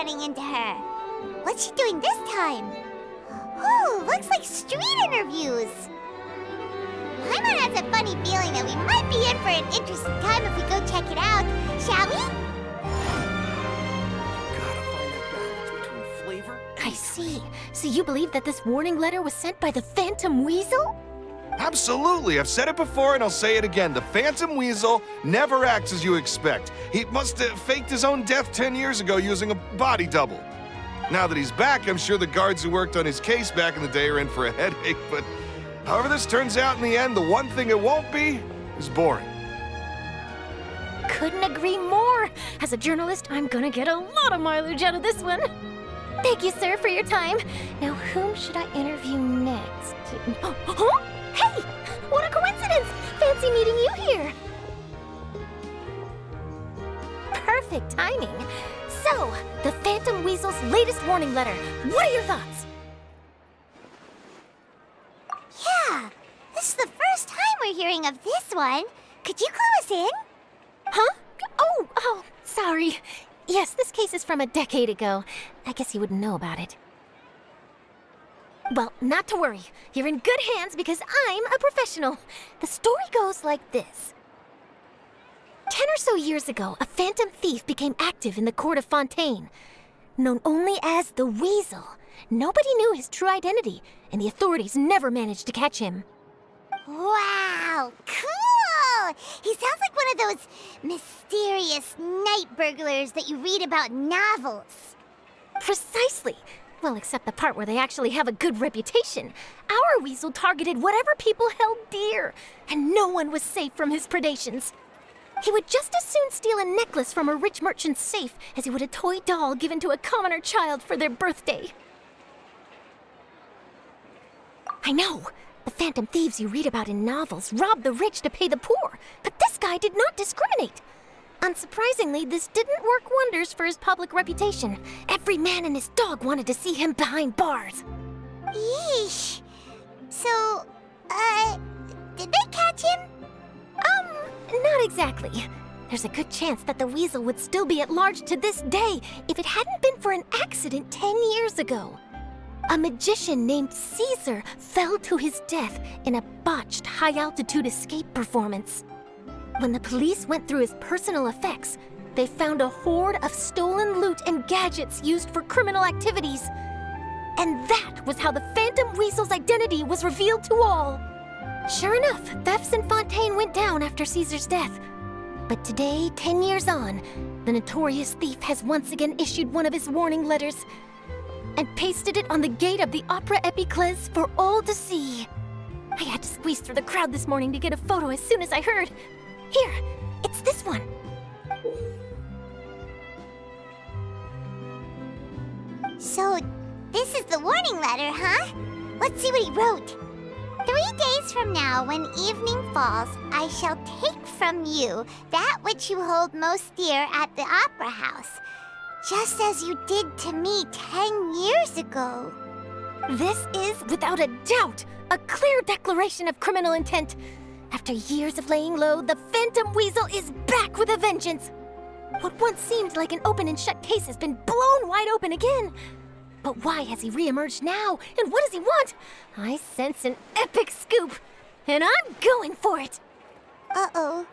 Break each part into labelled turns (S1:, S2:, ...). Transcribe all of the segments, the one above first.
S1: running into her. What's she doing this time? Ooh, looks like street interviews. Paimon has a funny feeling that we might be in for an interesting time if we go check it out. Shall we?
S2: Gotta find that balance between flavor and
S3: I see. So you believe that this warning letter was sent by the Phantom Weasel?
S4: Absolutely, I've said it before and I'll say it again. The Phantom Weasel never acts as you expect. He must have faked his own death 10 years ago using a body double. Now that he's back, I'm sure the guards who worked on his case back in the day are in for a headache, but however this turns out in the end, the one thing it won't be is boring.
S3: Couldn't agree more. As a journalist, I'm gonna get a lot of mileage out of this one. Thank you, sir, for your time. Now, whom should I interview next? Huh? Hey! What a coincidence! Fancy meeting you here. Perfect timing. So, the Phantom Weasel's latest warning letter. What are your thoughts?
S1: Yeah, this is the first time we're hearing of this one. Could you clue us in?
S3: Huh? Oh, sorry. Yes, this case is from a decade ago. I guess you wouldn't know about it. Well, not to worry. You're in good hands because I'm a professional. The story goes like this. 10 or so years ago, a phantom thief became active in the court of Fontaine. Known only as the Weasel, nobody knew his true identity, and the authorities never managed to catch him.
S1: Wow, cool! He sounds like one of those mysterious night burglars that you read about in novels.
S3: Precisely. Well, except the part where they actually have a good reputation. Our Weasel targeted whatever people held dear, and no one was safe from his predations. He would just as soon steal a necklace from a rich merchant's safe as he would a toy doll given to a commoner child for their birthday. I know. The phantom thieves you read about in novels rob the rich to pay the poor, but this guy did not discriminate. Unsurprisingly, this didn't work wonders for his public reputation. Every man and his dog wanted to see him behind bars.
S1: Yeesh. So, did they catch him?
S3: Not exactly. There's a good chance that the Weasel would still be at large to this day if it hadn't been for an accident 10 years ago. A magician named Caesar fell to his death in a botched high-altitude escape performance. When the police went through his personal effects, they found a hoard of stolen loot and gadgets used for criminal activities. And that was how the Phantom Weasel's identity was revealed to all. Sure enough, thefts in Fontaine went down after Caesar's death. But today, 10 years on, the notorious thief has once again issued one of his warning letters and pasted it on the gate of the Opera Epiclese for all to see. I had to squeeze through the crowd this morning to get a photo as soon as I heard. Here, it's this one.
S1: So, this is the warning letter, huh? Let's see what he wrote. 3 days from now, when evening falls, I shall take from you that which you hold most dear at the Opera House, just as you did to me 10 years ago.
S3: This is, without a doubt, a clear declaration of criminal intent. After years of laying low, the Phantom Weasel is back with a vengeance. What once seemed like an open and shut case has been blown wide open again. But why has he reemerged now, and what does he want? I sense an epic scoop, and I'm going for it.
S1: Uh-oh.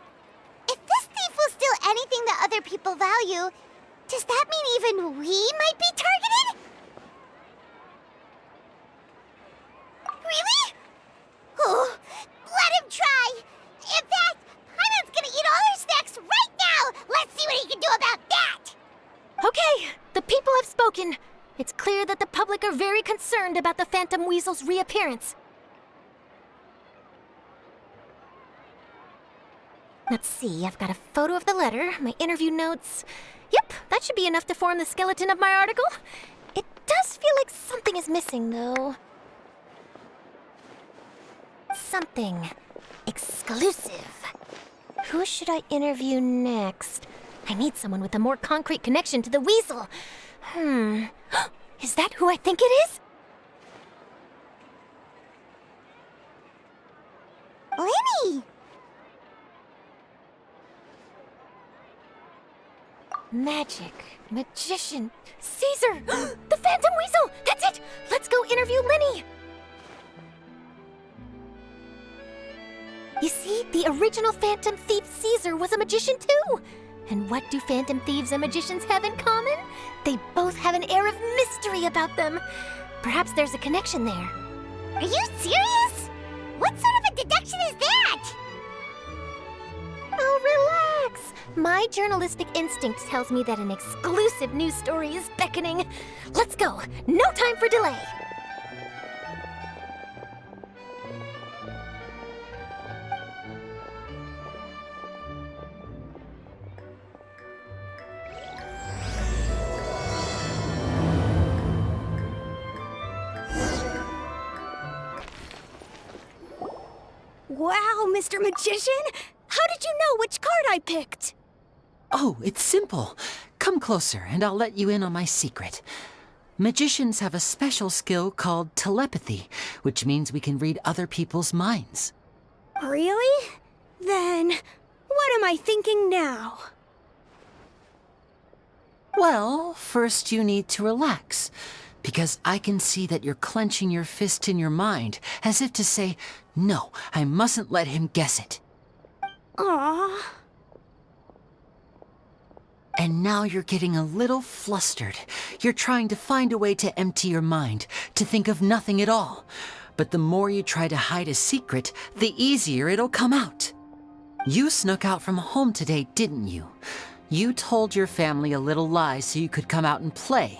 S1: If this thief will steal anything that other people value, does that mean even we might be targeted? Really? Oh, let him try. In fact, Paimon's gonna eat all her snacks right now. Let's see what he can do about that.
S3: Okay, the people have spoken. It's clear that the public are very concerned about the Phantom Weasel's reappearance. Let's see, I've got a photo of the letter, my interview notes. Yep, that should be enough to form the skeleton of my article. It does feel like something is missing, though. Something exclusive. Who should I interview next? I need someone with a more concrete connection to the Weasel. Is that who I think it is?
S1: Lyney!
S3: Magic, magician, Caesar! The Phantom Weasel! That's it! Let's go interview Lyney! You see, the original Phantom Thief Caesar was a magician too! And what do Phantom Thieves and magicians have in common? They both have an air of mystery about them. Perhaps there's a connection there.
S1: Are you serious? What sort of a deduction is that?
S3: Oh, relax! My journalistic instinct tells me that an exclusive news story is beckoning. Let's go! No time for delay!
S5: Wow, Mr. Magician! How did you know which card I picked?
S6: Oh, it's simple. Come closer and I'll let you in on my secret. Magicians have a special skill called telepathy, which means we can read other people's minds.
S5: Really? Then, what am I thinking now?
S6: Well, first you need to relax, because I can see that you're clenching your fist in your mind, as if to say, no, I mustn't let him guess it.
S5: Aww.
S6: And now you're getting a little flustered. You're trying to find a way to empty your mind, to think of nothing at all. But the more you try to hide a secret, the easier it'll come out. You snuck out from home today, didn't you? You told your family a little lie so you could come out and play.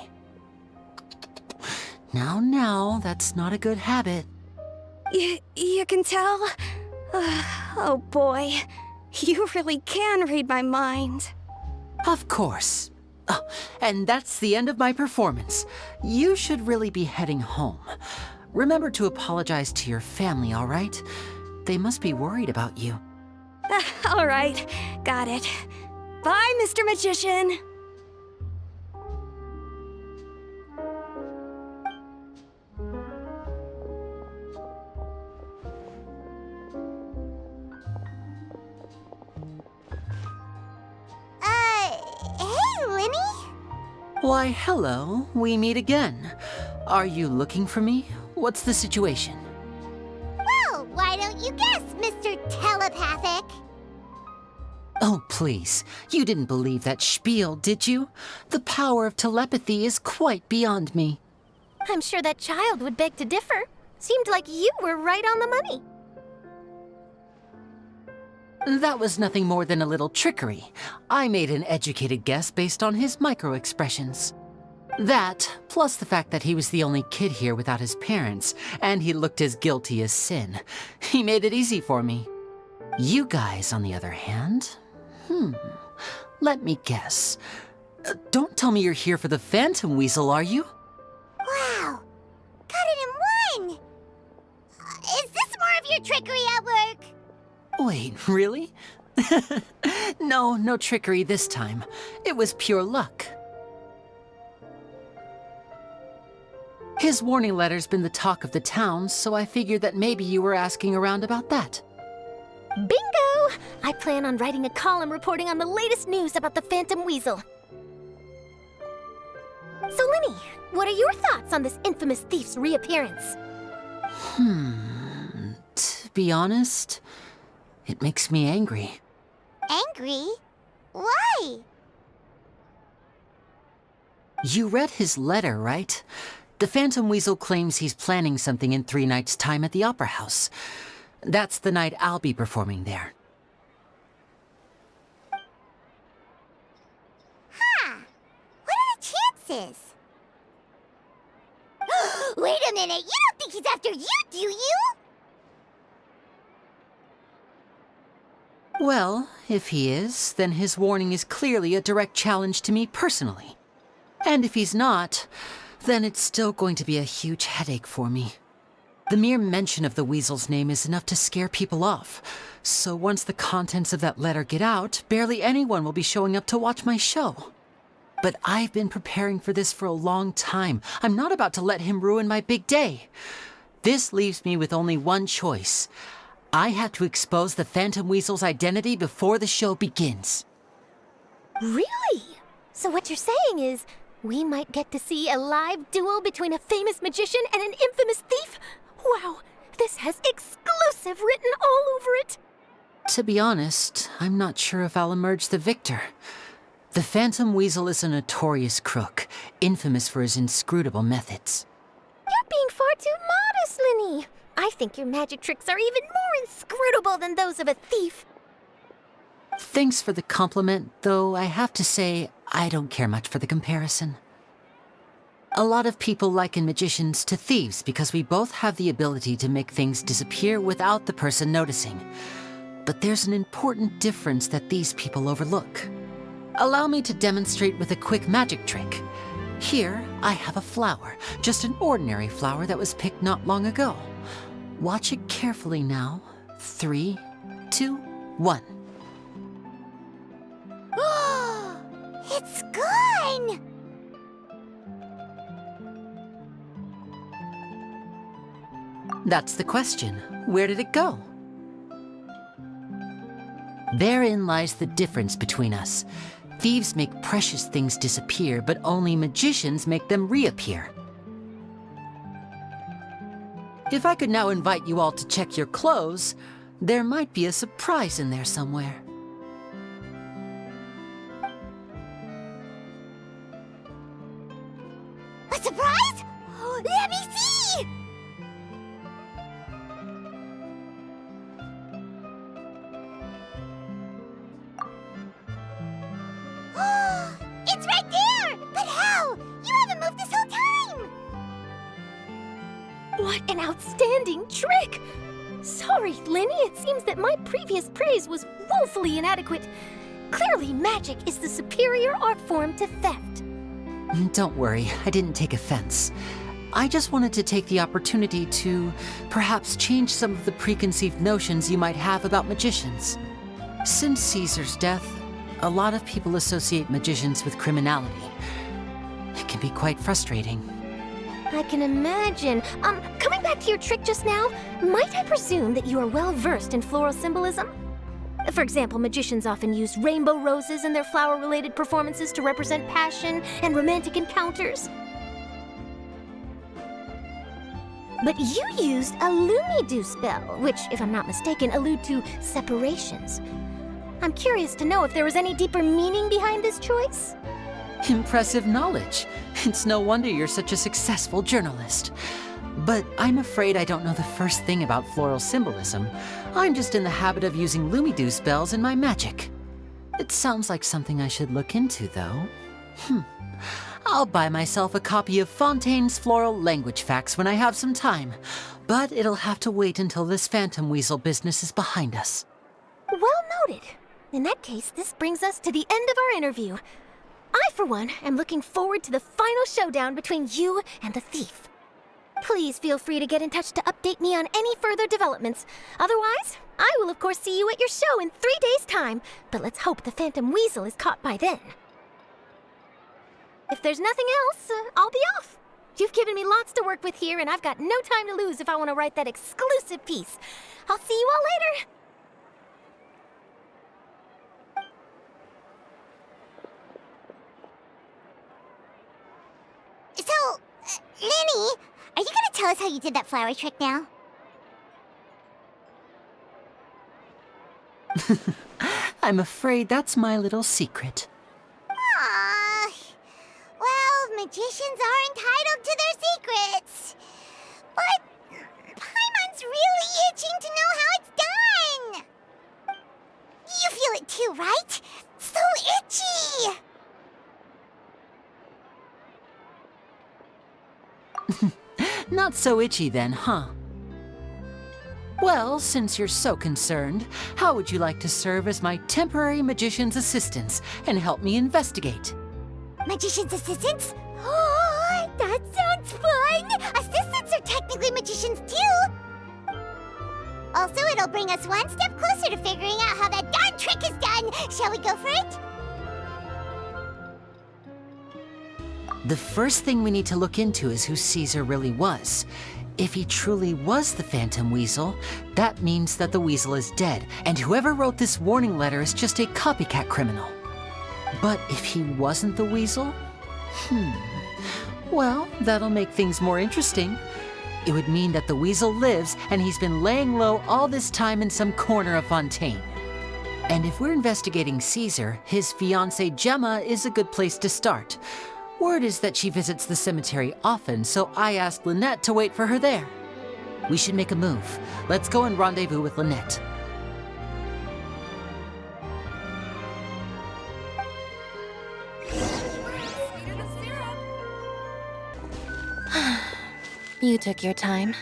S6: Now, that's not a good habit.
S5: You can tell? Oh boy, you really can read my mind.
S6: Of course. Oh, and that's the end of my performance. You should really be heading home. Remember to apologize to your family, all right? They must be worried about you.
S5: All right, got it. Bye, Mr. Magician.
S1: Hey, Lyney?
S6: Why, hello. We meet again. Are you looking for me? What's the situation?
S1: Well, why don't you guess, Mr. Telepathic?
S6: Oh, please. You didn't believe that spiel, did you? The power of telepathy is quite beyond me.
S3: I'm sure that child would beg to differ. Seemed like you were right on the money.
S6: That was nothing more than a little trickery. I made an educated guess based on his micro-expressions. That, plus the fact that he was the only kid here without his parents, and he looked as guilty as sin. He made it easy for me. You guys, on the other hand, let me guess. Don't tell me you're here for the Phantom Weasel, are you?
S1: Wow, got it in one! Is this more of your trickery at work?
S6: Wait, really? No trickery this time. It was pure luck. His warning letter's been the talk of the town, so I figured that maybe you were asking around about that.
S3: Bingo! I plan on writing a column reporting on the latest news about the Phantom Weasel. So, Lyney, what are your thoughts on this infamous thief's reappearance?
S6: To be honest, it makes me angry.
S1: Angry? Why?
S6: You read his letter, right? The Phantom Weasel claims he's planning something in 3 nights' time at the Opera House. That's the night I'll be performing there.
S1: Huh. What are the chances? Wait a minute, you don't think he's after you, do you?
S6: Well, if he is, then his warning is clearly a direct challenge to me personally. And if he's not, then it's still going to be a huge headache for me. The mere mention of the Weasel's name is enough to scare people off. So once the contents of that letter get out, barely anyone will be showing up to watch my show. But I've been preparing for this for a long time. I'm not about to let him ruin my big day. This leaves me with only one choice. I have to expose the Phantom Weasel's identity before the show begins.
S3: Really? So what you're saying is, we might get to see a live duel between a famous magician and an infamous thief? Wow, this has exclusive written all over it!
S6: To be honest, I'm not sure if I'll emerge the victor. The Phantom Weasel is a notorious crook, infamous for his inscrutable methods.
S3: You're being far too modest, Lyney. I think your magic tricks are even more inscrutable than those of a thief.
S6: Thanks for the compliment, though I have to say, I don't care much for the comparison. A lot of people liken magicians to thieves because we both have the ability to make things disappear without the person noticing. But there's an important difference that these people overlook. Allow me to demonstrate with a quick magic trick. Here, I have a flower, just an ordinary flower that was picked not long ago. Watch it carefully now. 3, 2, 1.
S1: It's gone!
S6: That's the question. Where did it go? Therein lies the difference between us. Thieves make precious things disappear, but only magicians make them reappear. If I could now invite you all to check your clothes, there might be a surprise in there somewhere.
S1: A surprise? Let me see! It's right there! But how? You haven't moved this whole time!
S3: What an outstanding trick! Sorry, Lyney, it seems that my previous praise was woefully inadequate. Clearly, magic is the superior art form to theft.
S6: Don't worry, I didn't take offense. I just wanted to take the opportunity to perhaps change some of the preconceived notions you might have about magicians. Since Caesar's death, a lot of people associate magicians with criminality. It can be quite frustrating.
S3: I can imagine. Coming back to your trick just now, might I presume that you are well versed in floral symbolism? For example, magicians often use rainbow roses in their flower-related performances to represent passion and romantic encounters. But you used a Lumidu spell, which, if I'm not mistaken, allude to separations. I'm curious to know if there was any deeper meaning behind this choice?
S6: Impressive knowledge. It's no wonder you're such a successful journalist. But I'm afraid I don't know the first thing about floral symbolism. I'm just in the habit of using Lumidu spells in my magic. It sounds like something I should look into, though. I'll buy myself a copy of Fontaine's Floral Language Facts when I have some time. But it'll have to wait until this Phantom Weasel business is behind us.
S3: Well noted. In that case, this brings us to the end of our interview. I, for one, am looking forward to the final showdown between you and the thief. Please feel free to get in touch to update me on any further developments. Otherwise, I will of course see you at your show in 3 days' time, but let's hope the Phantom Weasel is caught by then. If there's nothing else, I'll be off. You've given me lots to work with here, and I've got no time to lose if I want to write that exclusive piece. I'll see you all later.
S1: So, Lyney, are you gonna tell us how you did that flower trick now?
S6: I'm afraid that's my little secret.
S1: Aww. Well, magicians are entitled to their secrets. But Paimon's really itching to know how it's done. You feel it too, right? So itchy!
S6: Not so itchy then, huh? Well, since you're so concerned, how would you like to serve as my temporary magician's assistants and help me investigate?
S1: Magician's assistants? Oh, that sounds fun! Assistants are technically magicians too! Also, it'll bring us one step closer to figuring out how that darn trick is done! Shall we go for it?
S6: The first thing we need to look into is who Caesar really was. If he truly was the Phantom Weasel, that means that the Weasel is dead, and whoever wrote this warning letter is just a copycat criminal. But if he wasn't the weasel? Well, that'll make things more interesting. It would mean that the weasel lives and he's been laying low all this time in some corner of Fontaine. And if we're investigating Caesar, his fiancée Gemma is a good place to start. Word is that she visits the cemetery often, so I asked Lynette to wait for her there. We should make a move. Let's go and rendezvous with Lynette.
S3: You took your time.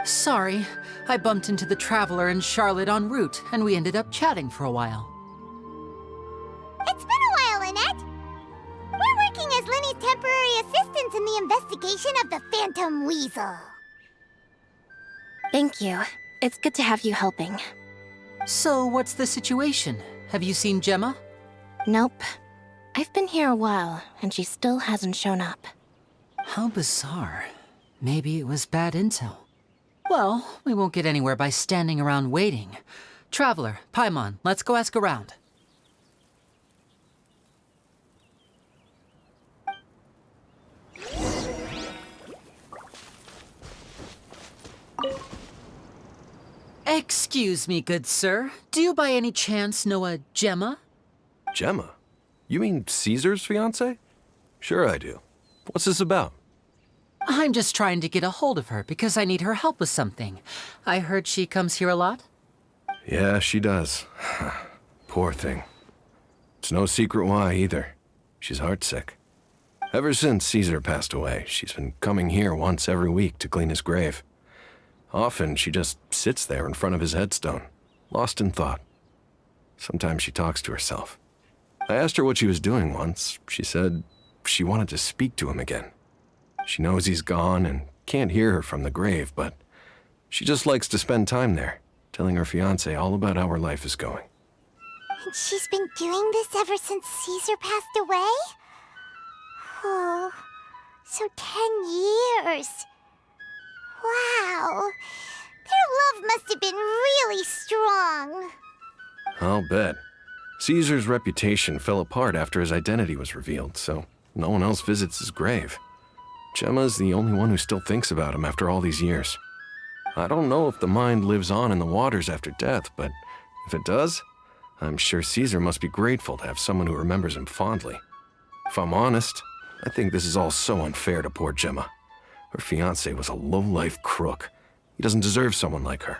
S6: Sorry, I bumped into the Traveler and Charlotte en route, and we ended up chatting for a while.
S1: It's been a while, Lynette. We're working as Lyney's temporary assistants in the investigation of the Phantom Weasel.
S3: Thank you. It's good to have you helping.
S6: So, what's the situation? Have you seen Gemma?
S3: Nope. I've been here a while, and she still hasn't shown up.
S6: How bizarre. Maybe it was bad intel. Well, we won't get anywhere by standing around waiting. Traveler, Paimon, let's go ask around. Excuse me, good sir. Do you by any chance know a Gemma?
S7: Gemma? You mean Caesar's fiancée? Sure I do. What's this about?
S6: I'm just trying to get a hold of her because I need her help with something. I heard she comes here a lot.
S7: Yeah, she does. Poor thing. It's no secret why either. She's heartsick. Ever since Caesar passed away, she's been coming here once every week to clean his grave. Often she just sits there in front of his headstone, lost in thought. Sometimes she talks to herself. I asked her what she was doing once. She said she wanted to speak to him again. She knows he's gone and can't hear her from the grave, but she just likes to spend time there, telling her fiancé all about how her life is going.
S1: And she's been doing this ever since Caesar passed away? Oh, so 10 years. Wow. Their love must have been really strong.
S7: I'll bet. Caesar's reputation fell apart after his identity was revealed, so no one else visits his grave. Gemma's the only one who still thinks about him after all these years. I don't know if the mind lives on in the waters after death, but if it does, I'm sure Caesar must be grateful to have someone who remembers him fondly. If I'm honest, I think this is all so unfair to poor Gemma. Her fiancé was a low-life crook. He doesn't deserve someone like her.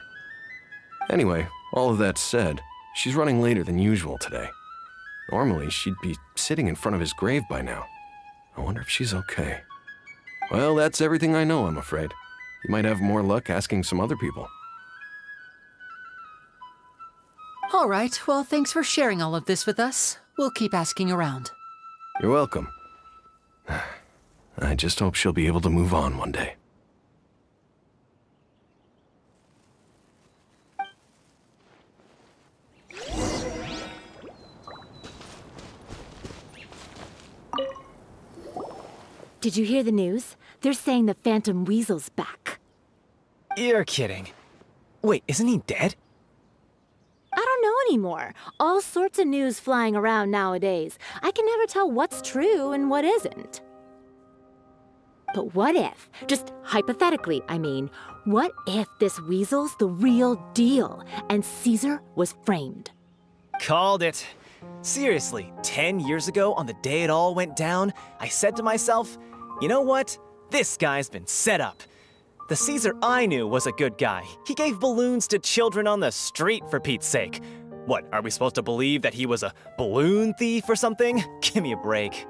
S7: Anyway, all of that said, she's running later than usual today. Normally, she'd be sitting in front of his grave by now. I wonder if she's okay. Well, that's everything I know, I'm afraid. You might have more luck asking some other people.
S6: All right, well, thanks for sharing all of this with us. We'll keep asking around.
S7: You're welcome. I just hope she'll be able to move on one day.
S8: Did you hear the news? They're saying the Phantom Weasel's back.
S2: You're kidding. Wait, isn't he dead?
S8: I don't know anymore. All sorts of news flying around nowadays. I can never tell what's true and what isn't. But what if, just hypothetically, I mean, what if this weasel's the real deal and Caesar was framed?
S2: Called it. Seriously, 10 years ago, on the day it all went down, I said to myself, you know what? This guy's been set up. The Caesar I knew was a good guy. He gave balloons to children on the street, for Pete's sake. What, are we supposed to believe that he was a balloon thief or something? Give me a break.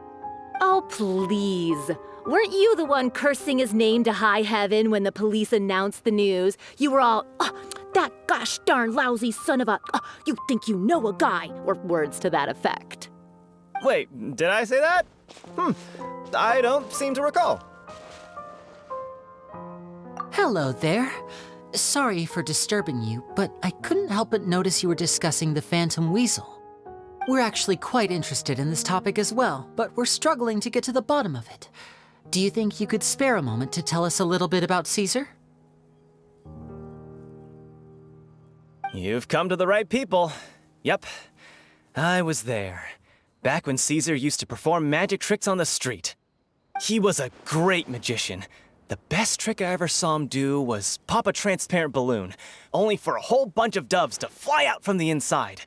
S8: Oh, please. Weren't you the one cursing his name to high heaven when the police announced the news? You were all, that gosh darn lousy son of a, you think you know a guy, or words to that effect.
S2: Wait, did I say that? I don't seem to recall.
S6: Hello there. Sorry for disturbing you, but I couldn't help but notice you were discussing the Phantom Weasel. We're actually quite interested in this topic as well, but we're struggling to get to the bottom of it. Do you think you could spare a moment to tell us a little bit about Caesar?
S2: You've come to the right people. Yep, I was there. back when Caesar used to perform magic tricks on the street. He was a great magician. The best trick I ever saw him do was pop a transparent balloon, only for a whole bunch of doves to fly out from the inside.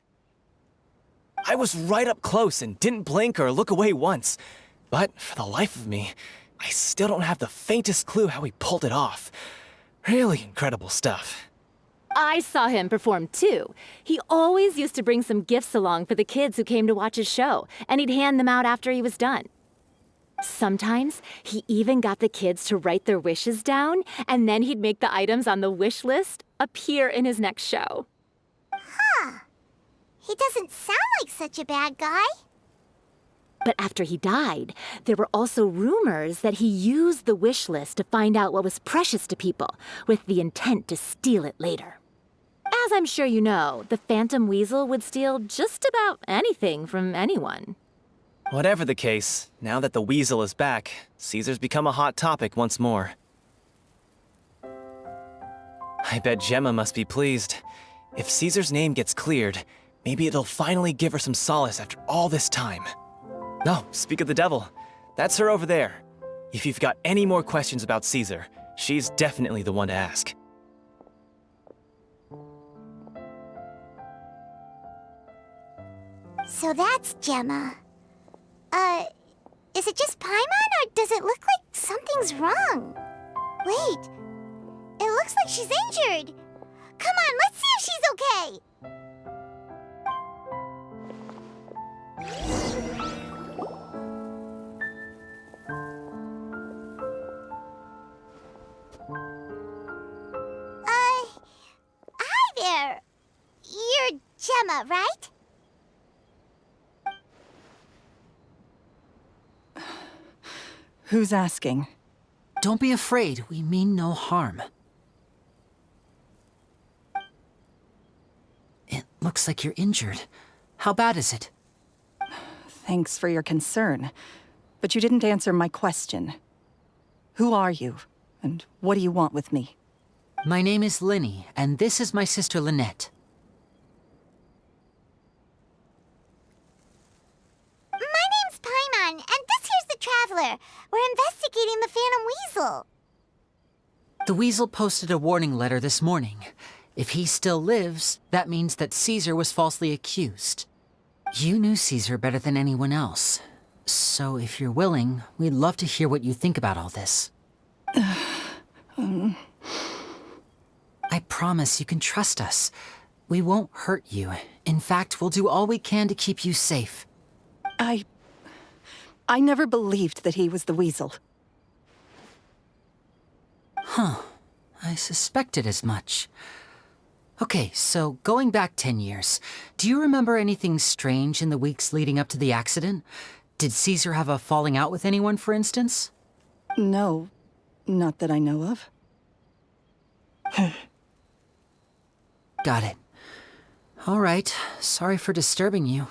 S2: I was right up close and didn't blink or look away once, but for the life of me, I still don't have the faintest clue how he pulled it off. Really incredible stuff.
S8: I saw him perform too. He always used to bring some gifts along for the kids who came to watch his show, and he'd hand them out after he was done. Sometimes he even got the kids to write their wishes down, and then he'd make the items on the wish list appear in his next show.
S1: Huh. He doesn't sound like such a bad guy.
S8: But after he died, there were also rumors that he used the wish list to find out what was precious to people, with the intent to steal it later. As I'm sure you know, the Phantom Weasel would steal just about anything from anyone.
S2: Whatever the case, now that the weasel is back, Caesar's become a hot topic once more. I bet Gemma must be pleased. If Caesar's name gets cleared, maybe it'll finally give her some solace after all this time. No, speak of the devil. That's her over there. If you've got any more questions about Caesar, she's definitely the one to ask.
S1: So that's Gemma. Is it just Paimon, or does it look like something's wrong? Wait, it looks like she's injured. Come on, let's see if she's okay. Hi there. You're Gemma, right?
S9: Who's asking?
S6: Don't be afraid, we mean no harm. It looks like you're injured. How bad is it?
S9: Thanks for your concern, but you didn't answer my question. Who are you, and what do you want with me?
S6: My name is Lyney, and this is my sister Lynette.
S1: My name's Paimon, and this here's the Traveler. We're investigating the Phantom Weasel.
S6: The Weasel posted a warning letter this morning. If he still lives, that means that Caesar was falsely accused. You knew Caesar better than anyone else. So if you're willing, we'd love to hear what you think about all this. I promise you can trust us. We won't hurt you. In fact, we'll do all we can to keep you safe.
S9: I never believed that he was the Weasel.
S6: Huh. I suspected as much. Okay, so going back 10 years, do you remember anything strange in the weeks leading up to the accident? Did Caesar have a falling out with anyone, for instance?
S9: No, not that I know of.
S6: Got it. All right, sorry for disturbing you.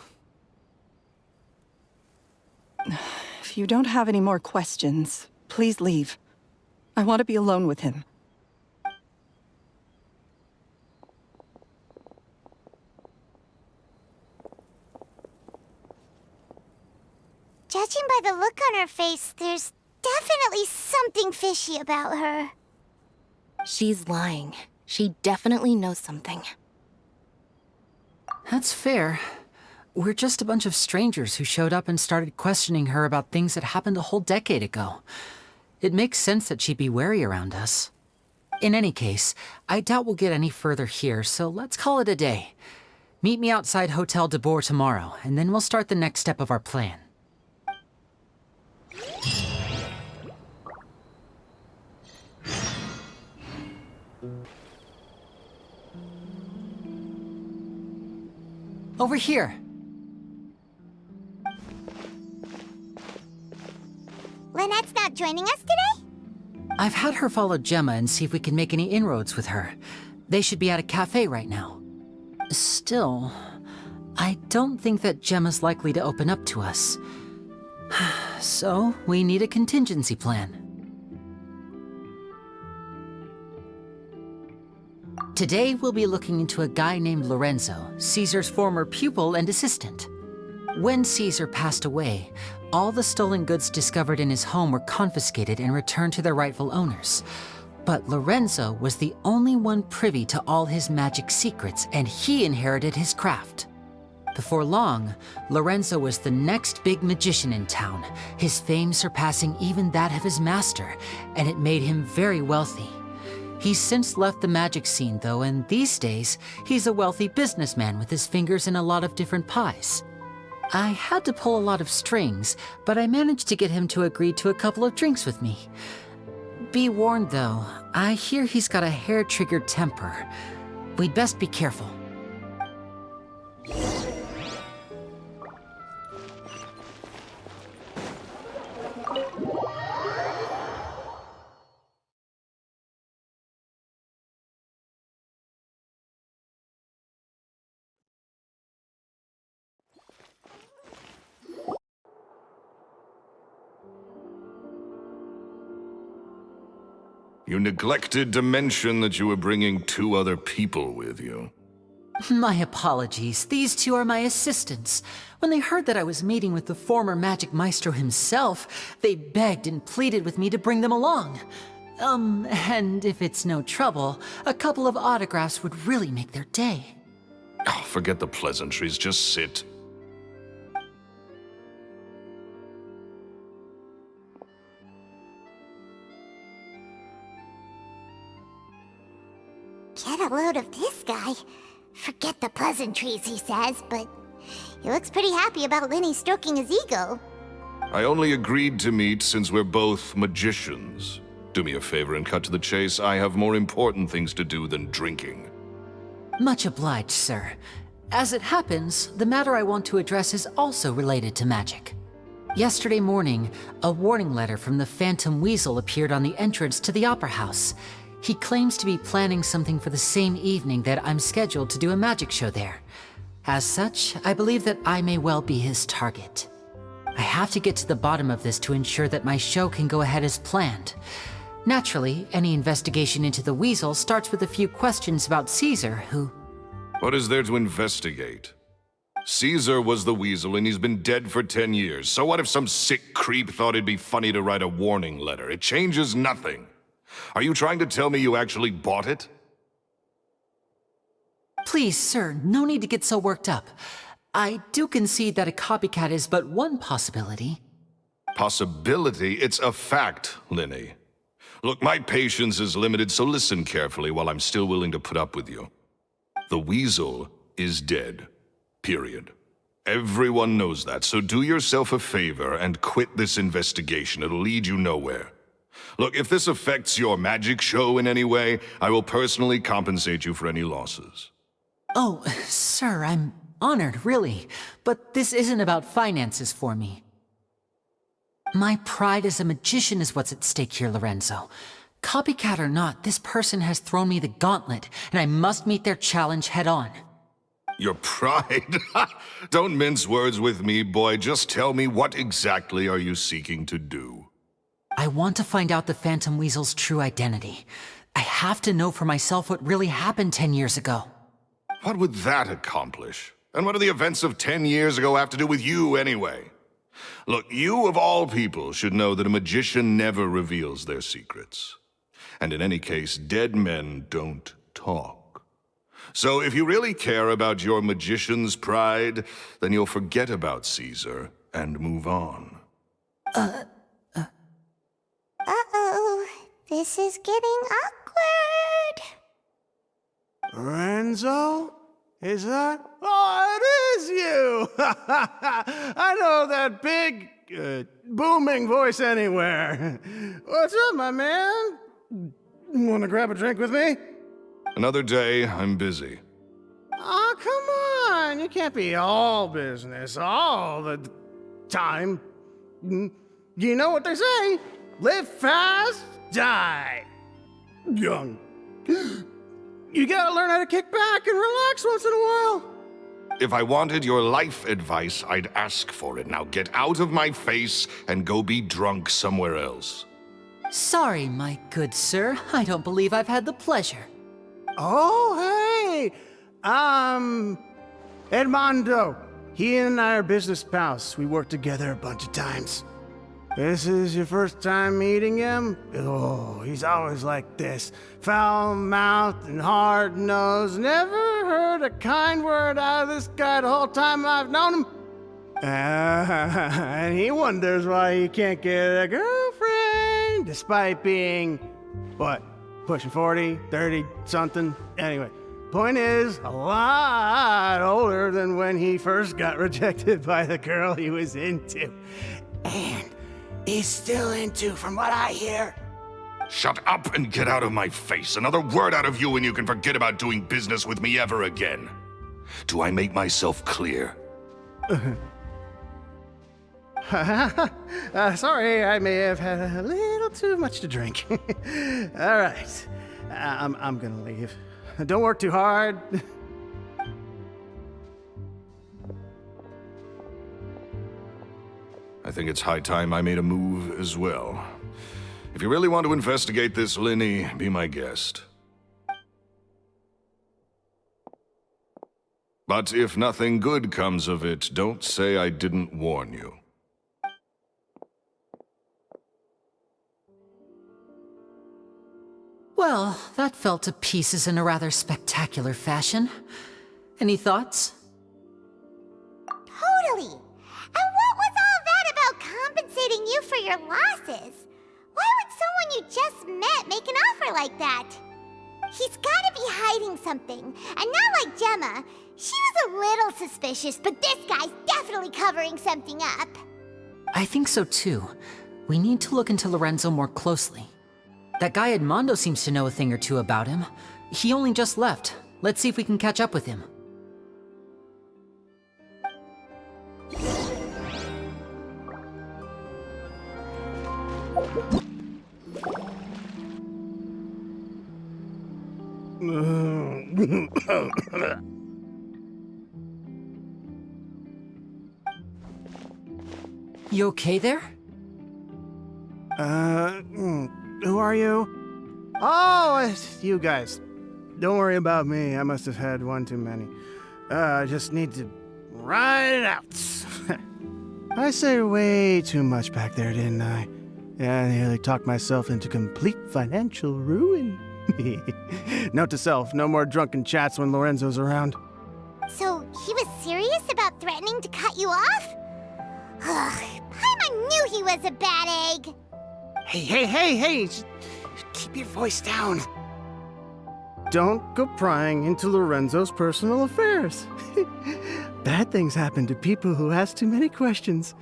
S9: If you don't have any more questions, please leave. I want to be alone with him.
S1: Judging by the look on her face, there's definitely something fishy about her.
S3: She's lying. She definitely knows something.
S6: That's fair. We're just a bunch of strangers who showed up and started questioning her about things that happened a whole decade ago. It makes sense that she'd be wary around us. In any case, I doubt we'll get any further here, so let's call it a day. Meet me outside Hotel de Boer tomorrow, and then we'll start the next step of our plan. Over here.
S1: Lynette's not joining us today?
S6: I've had her follow Gemma and see if we can make any inroads with her. They should be at a cafe right now. Still, I don't think that Gemma's likely to open up to us. So, we need a contingency plan. Today, we'll be looking into a guy named Lorenzo, Caesar's former pupil and assistant. When Caesar passed away, all the stolen goods discovered in his home were confiscated and returned to their rightful owners. But Lorenzo was the only one privy to all his magic secrets, and he inherited his craft. Before long, Lorenzo was the next big magician in town, his fame surpassing even that of his master, and it made him very wealthy. He's since left the magic scene though, and these days, he's a wealthy businessman with his fingers in a lot of different pies. I had to pull a lot of strings, but I managed to get him to agree to a couple of drinks with me. Be warned though, I hear he's got a hair-triggered temper. We'd best be careful.
S4: You neglected to mention that you were bringing 2 other people with you.
S6: My apologies. These 2 are my assistants. When they heard that I was meeting with the former magic maestro himself, they begged and pleaded with me to bring them along. And if it's no trouble, a couple of autographs would really make their day.
S4: Oh, forget the pleasantries, just sit.
S1: Get a load of this guy. Forget the pleasantries, he says, but he looks pretty happy about Lyney stroking his ego.
S4: I only agreed to meet since we're both magicians. Do me a favor and cut to the chase. I have more important things to do than drinking.
S6: Much obliged, sir. As it happens, the matter I want to address is also related to magic. Yesterday morning, a warning letter from the Phantom Weasel appeared on the entrance to the Opera House. He claims to be planning something for the same evening that I'm scheduled to do a magic show there. As such, I believe that I may well be his target. I have to get to the bottom of this to ensure that my show can go ahead as planned. Naturally, any investigation into the Weasel starts with a few questions about Caesar, who...
S4: What is there to investigate? Caesar was the Weasel and he's been dead for 10 years. So what if some sick creep thought it'd be funny to write a warning letter? It changes nothing. Are you trying to tell me you actually bought it?
S6: Please, sir, no need to get so worked up. I do concede that a copycat is but one possibility.
S4: Possibility? It's a fact, Lyney. Look, my patience is limited, so listen carefully while I'm still willing to put up with you. The Weasel is dead. Period. Everyone knows that, so do yourself a favor and quit this investigation. It'll lead you nowhere. Look, if this affects your magic show in any way, I will personally compensate you for any losses.
S6: Oh, sir, I'm honored, really. But this isn't about finances for me. My pride as a magician is what's at stake here, Lorenzo. Copycat or not, this person has thrown me the gauntlet, and I must meet their challenge head on.
S4: Your pride? Don't mince words with me, boy. Just tell me, what exactly are you seeking to do?
S6: I want to find out the Phantom Weasel's true identity. I have to know for myself what really happened 10 years ago.
S4: What would that accomplish? And what do the events of 10 years ago have to do with you, anyway? Look, you of all people should know that a magician never reveals their secrets. And in any case, dead men don't talk. So if you really care about your magician's pride, then you'll forget about Caesar and move on.
S1: Uh-oh. This is getting awkward.
S10: Lorenzo? Is that? Oh, it is you! I know that big, booming voice anywhere. What's up, my man? Want to grab a drink with me?
S4: Another day, I'm busy.
S10: Oh, come on! You can't be all business all the time. You know what they say? Live fast, die young. You gotta learn how to kick back and relax once in a while.
S4: If I wanted your life advice, I'd ask for it. Now get out of my face and go be drunk somewhere else.
S6: Sorry, my good sir. I don't believe I've had the pleasure.
S10: Oh, hey! Edmondo. He and I are business pals. We worked together a bunch of times. This is your first time meeting him? Oh, he's always like this. Foul-mouthed and hard-nosed. Never heard a kind word out of this guy the whole time I've known him. And he wonders why he can't get a girlfriend, despite being, what, pushing 40, 30, something? Anyway, point is, a lot older than when he first got rejected by the girl he was into. And he's still into, from what I hear.
S4: Shut up and get out of my face. Another word out of you and you can forget about doing business with me ever again. Do I make myself clear?
S10: Sorry, I may have had a little too much to drink. All right, I'm gonna leave. Don't work too hard.
S4: I think it's high time I made a move as well. If you really want to investigate this, Lyney, be my guest. But if nothing good comes of it, don't say I didn't warn you.
S6: Well, that fell to pieces in a rather spectacular fashion. Any thoughts?
S1: Totally. And what was all that about compensating you for your losses? Why would someone you just met make an offer like that? He's gotta be hiding something. And not like Gemma. She was a little suspicious, but this guy's definitely covering something up.
S6: I think so too. We need to look into Lorenzo more closely. That guy Edmondo seems to know a thing or two about him. He only just left. Let's see if we can catch up with him. You okay there?
S10: Who are you? Oh, it's you guys. Don't worry about me. I must have had one too many. I just need to ride it out. I said way too much back there, didn't I? Yeah, I nearly talked myself into complete financial ruin. Note to self, no more drunken chats when Lorenzo's around.
S1: So he was serious about threatening to cut you off? Ugh, Paimon knew he was a bad egg.
S10: Hey, keep your voice down. Don't go prying into Lorenzo's personal affairs. Bad things happen to people who ask too many questions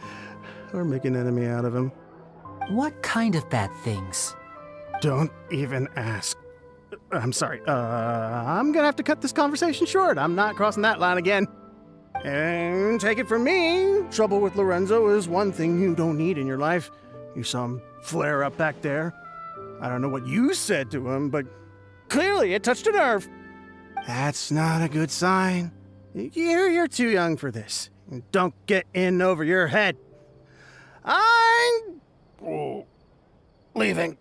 S10: or make an enemy out of him.
S6: What kind of bad things?
S10: Don't even ask. I'm sorry. I'm gonna have to cut this conversation short. I'm not crossing that line again. And take it from me, trouble with Lorenzo is one thing you don't need in your life. You saw him flare up back there. I don't know what you said to him, but clearly it touched a nerve. That's not a good sign. You're too young for this. Don't get in over your head. I'm leaving.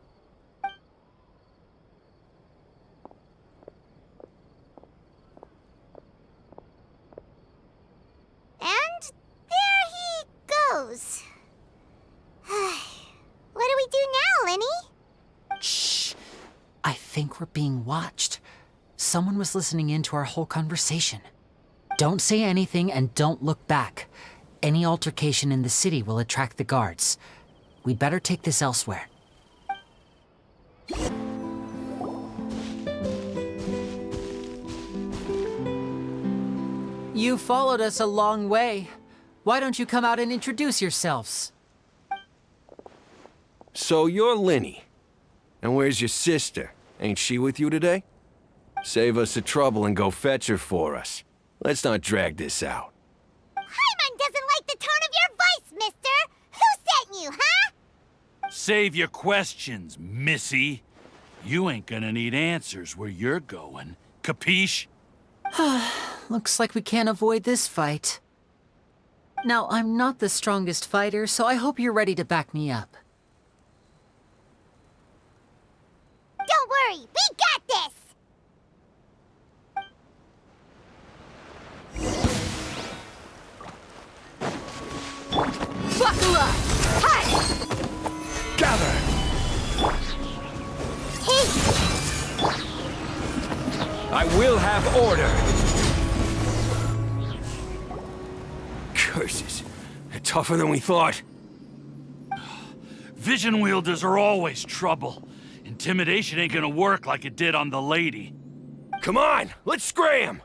S1: And there he goes. What do we do now, Lyney?
S6: Shh. I think we're being watched. Someone was listening in to our whole conversation. Don't say anything and don't look back. Any altercation in the city will attract the guards. We'd better take this elsewhere. You followed us a long way. Why don't you come out and introduce yourselves?
S7: So you're Lyney. And where's your sister? Ain't she with you today? Save us the trouble and go fetch her for us. Let's not drag this out.
S1: Paimon doesn't like the tone of your voice, mister! Who sent you, huh?
S11: Save your questions, missy. You ain't gonna need answers where you're going. Capiche?
S6: Looks like we can't avoid this fight. Now, I'm not the strongest fighter, so I hope you're ready to back me up.
S1: Don't worry, we got this!
S3: Buckle up! Hi!
S7: Gather!
S1: Hey!
S7: I will have order! Curses. They're tougher than we thought.
S11: Vision wielders are always trouble. Intimidation ain't gonna work like it did on the lady.
S7: Come on, let's scram!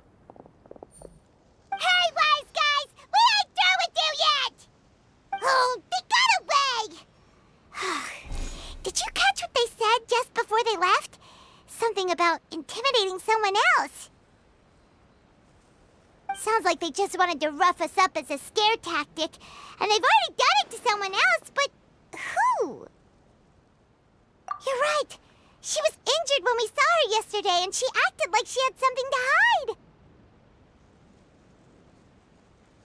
S1: Hey, wise guys! We ain't through with you yet! Oh, they got away! Did you catch what they said just before they left? Something about intimidating someone else. Sounds like they just wanted to rough us up as a scare tactic, and they've already done it to someone else, but who? You're right. She was injured when we saw her yesterday, and she acted like she had something to hide.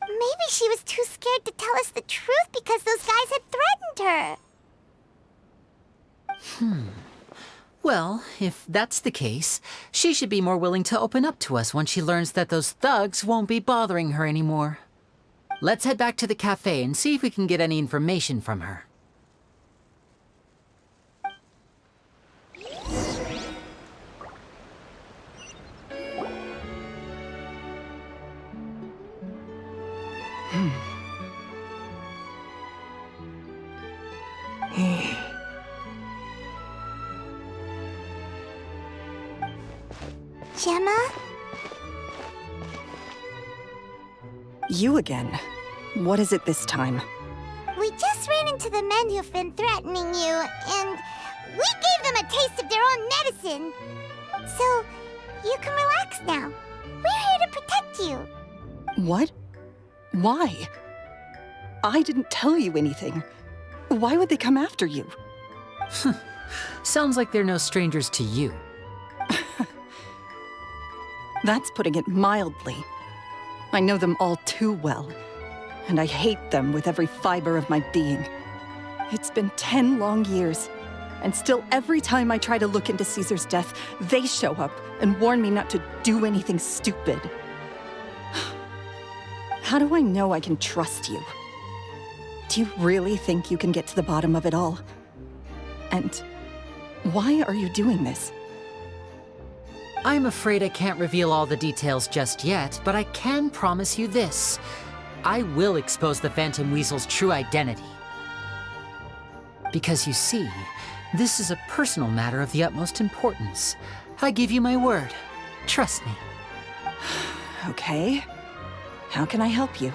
S1: Maybe she was too scared to tell us the truth because those guys had threatened her.
S6: Well, if that's the case, she should be more willing to open up to us once she learns that those thugs won't be bothering her anymore. Let's head back to the cafe and see if we can get any information from her.
S1: Gemma?
S9: You again. What is it this time?
S1: We just ran into the men who've been threatening you, and we gave them a taste of their own medicine. So, you can relax now. We're here to protect you.
S9: What? Why? I didn't tell you anything. Why would they come after you?
S6: Sounds like they're no strangers to you.
S9: That's putting it mildly. I know them all too well, and I hate them with every fiber of my being. It's been 10 long years, and still every time I try to look into Caesar's death, they show up and warn me not to do anything stupid. How do I know I can trust you? Do you really think you can get to the bottom of it all? And why are you doing this?
S6: I'm afraid I can't reveal all the details just yet, but I can promise you this. I will expose the Phantom Weasel's true identity. Because you see, this is a personal matter of the utmost importance. I give you my word. Trust me.
S9: Okay. How can I help you?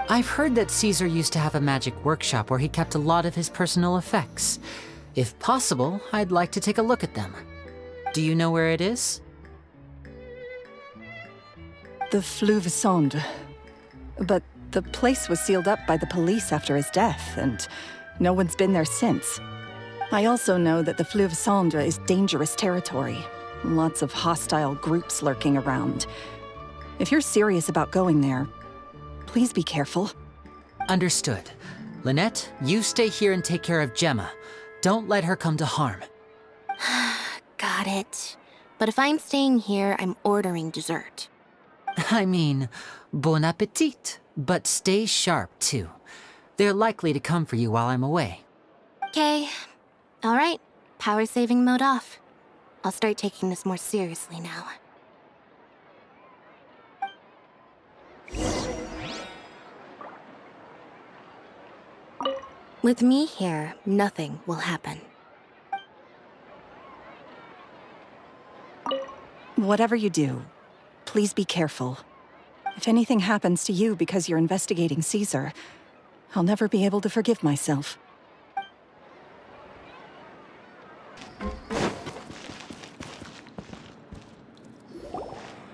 S6: I've heard that Caesar used to have a magic workshop where he kept a lot of his personal effects. If possible, I'd like to take a look at them. Do you know where it is?
S9: The Fleuve Sonde. But the place was sealed up by the police after his death, and no one's been there since. I also know that the Fleuve Sonde is dangerous territory. Lots of hostile groups lurking around. If you're serious about going there, please be careful.
S6: Understood. Lynette, you stay here and take care of Gemma. Don't let her come to harm.
S3: Got it. But if I'm staying here, I'm ordering dessert.
S6: I mean, bon appetit. But stay sharp, too. They're likely to come for you while I'm away.
S3: Okay. All right. Power saving mode off. I'll start taking this more seriously now. With me here, nothing will happen.
S9: Whatever you do, please be careful. If anything happens to you because you're investigating Caesar, I'll never be able to forgive myself.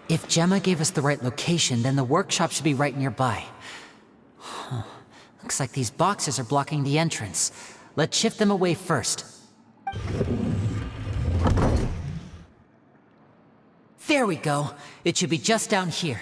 S6: If Gemma gave us the right location, then the workshop should be right nearby. Looks like these boxes are blocking the entrance. Let's shift them away first. There we go. It should be just down here.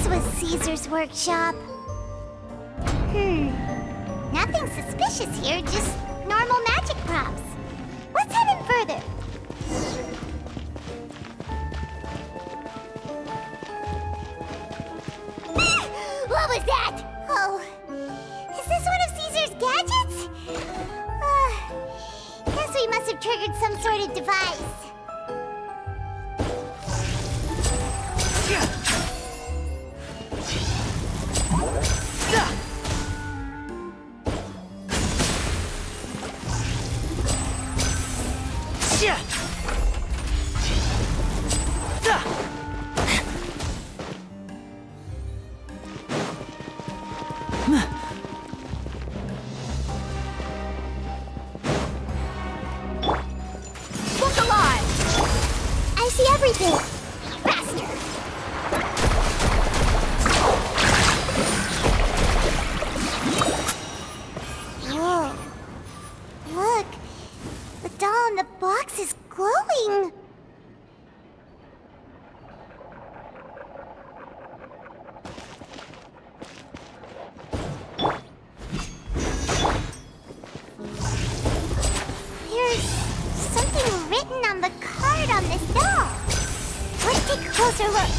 S1: This was Caesar's workshop. Nothing suspicious here, just normal magic props. Let's head in further. What was that? Oh, is this one of Caesar's gadgets? Guess we must have triggered some sort of device.
S3: Look alive!
S1: I see everything. Faster. Whoa. Look. The doll in the box is glowing. There's something written on the card on this doll. Let's take a closer look.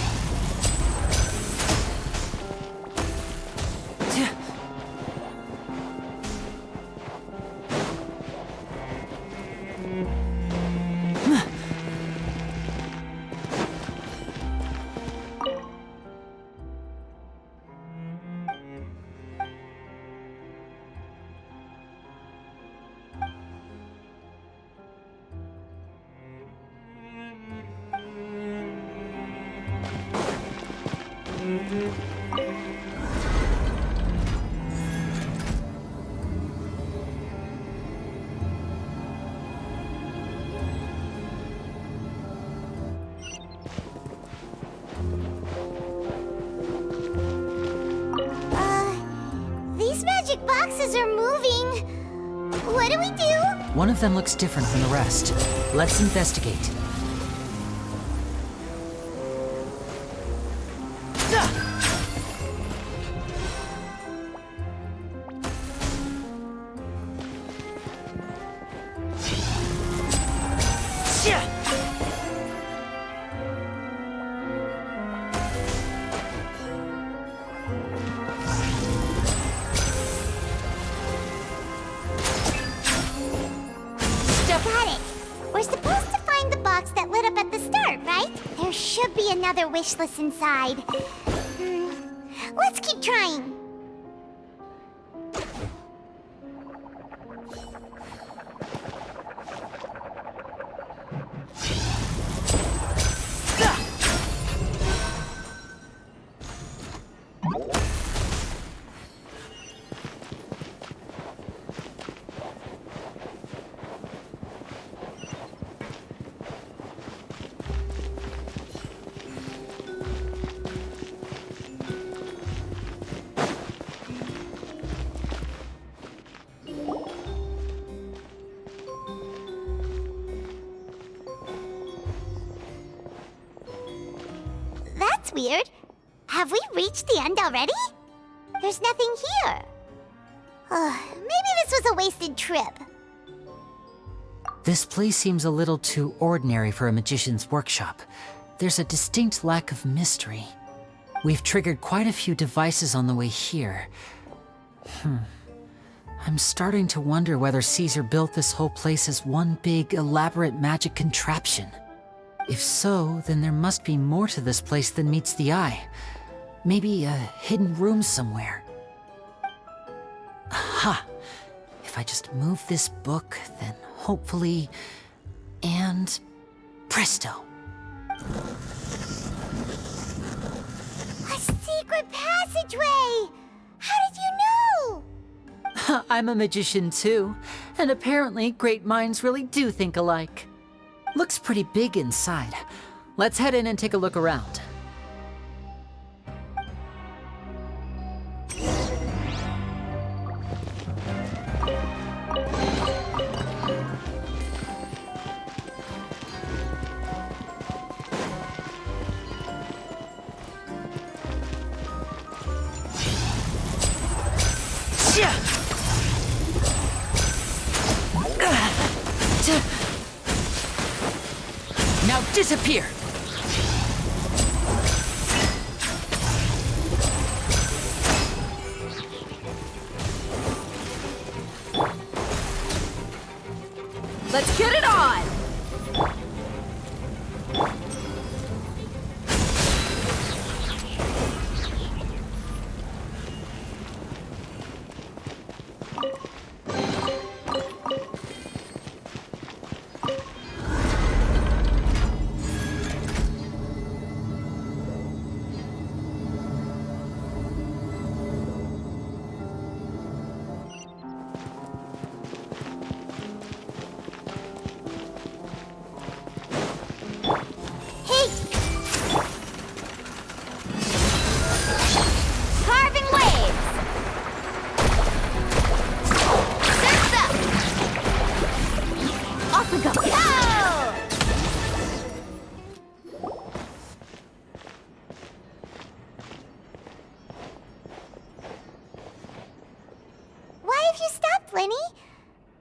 S1: These magic boxes are moving. What do we do?
S6: One of them looks different from the rest. Let's investigate.
S1: Got it. We're supposed to find the box that lit up at the start, right? There should be another wish list inside. Let's keep trying. That's weird. Have we reached the end already? There's nothing here. Maybe this was a wasted trip.
S6: This place seems a little too ordinary for a magician's workshop. There's a distinct lack of mystery. We've triggered quite a few devices on the way here. I'm starting to wonder whether Caesar built this whole place as one big, elaborate magic contraption. If so, then there must be more to this place than meets the eye. Maybe a hidden room somewhere. Aha! If I just move this book, then hopefully... and... presto!
S1: A secret passageway! How did you know?
S6: I'm a magician too, and apparently great minds really do think alike. Looks pretty big inside. Let's head in and take a look around. disappear!
S3: Let's get it on!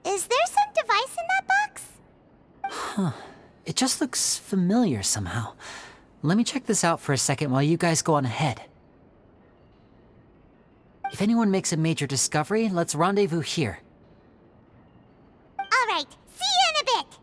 S1: Is there some device in that box?
S6: Huh. It just looks familiar somehow. Let me check this out for a second while you guys go on ahead. If anyone makes a major discovery, let's rendezvous here.
S1: All right, see you in a bit!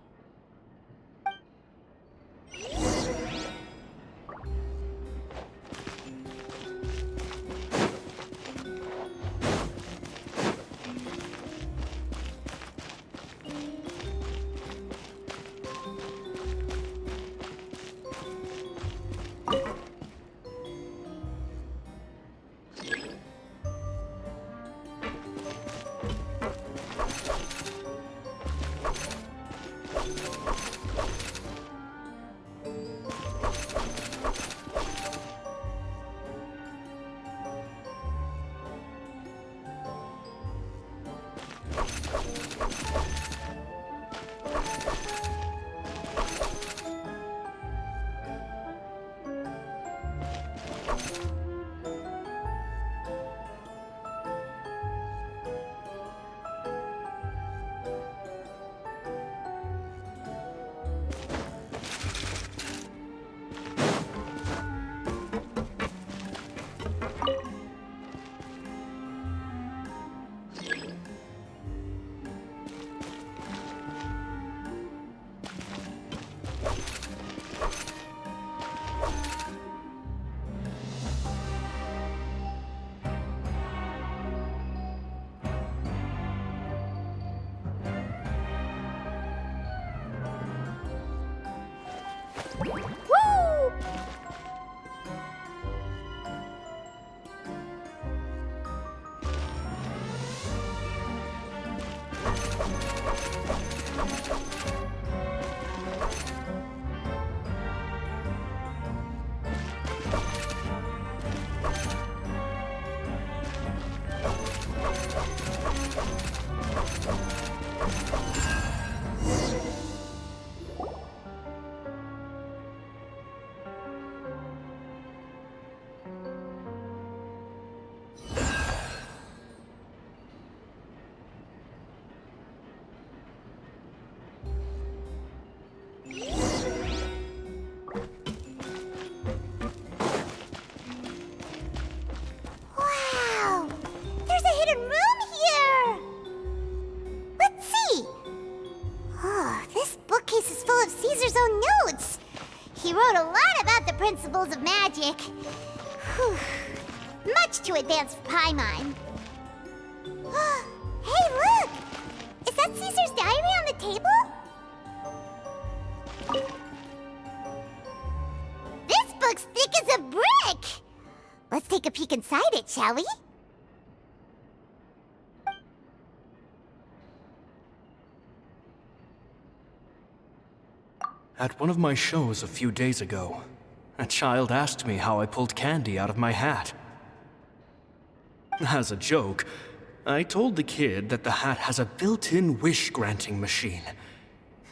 S1: Principles of magic. Whew. Much too advanced for Paimon. Hey, look! Is that Caesar's diary on the table? This book's thick as a brick! Let's take a peek inside it, shall we?
S12: At one of my shows a few days ago, a child asked me how I pulled candy out of my hat. As a joke, I told the kid that the hat has a built-in wish-granting machine.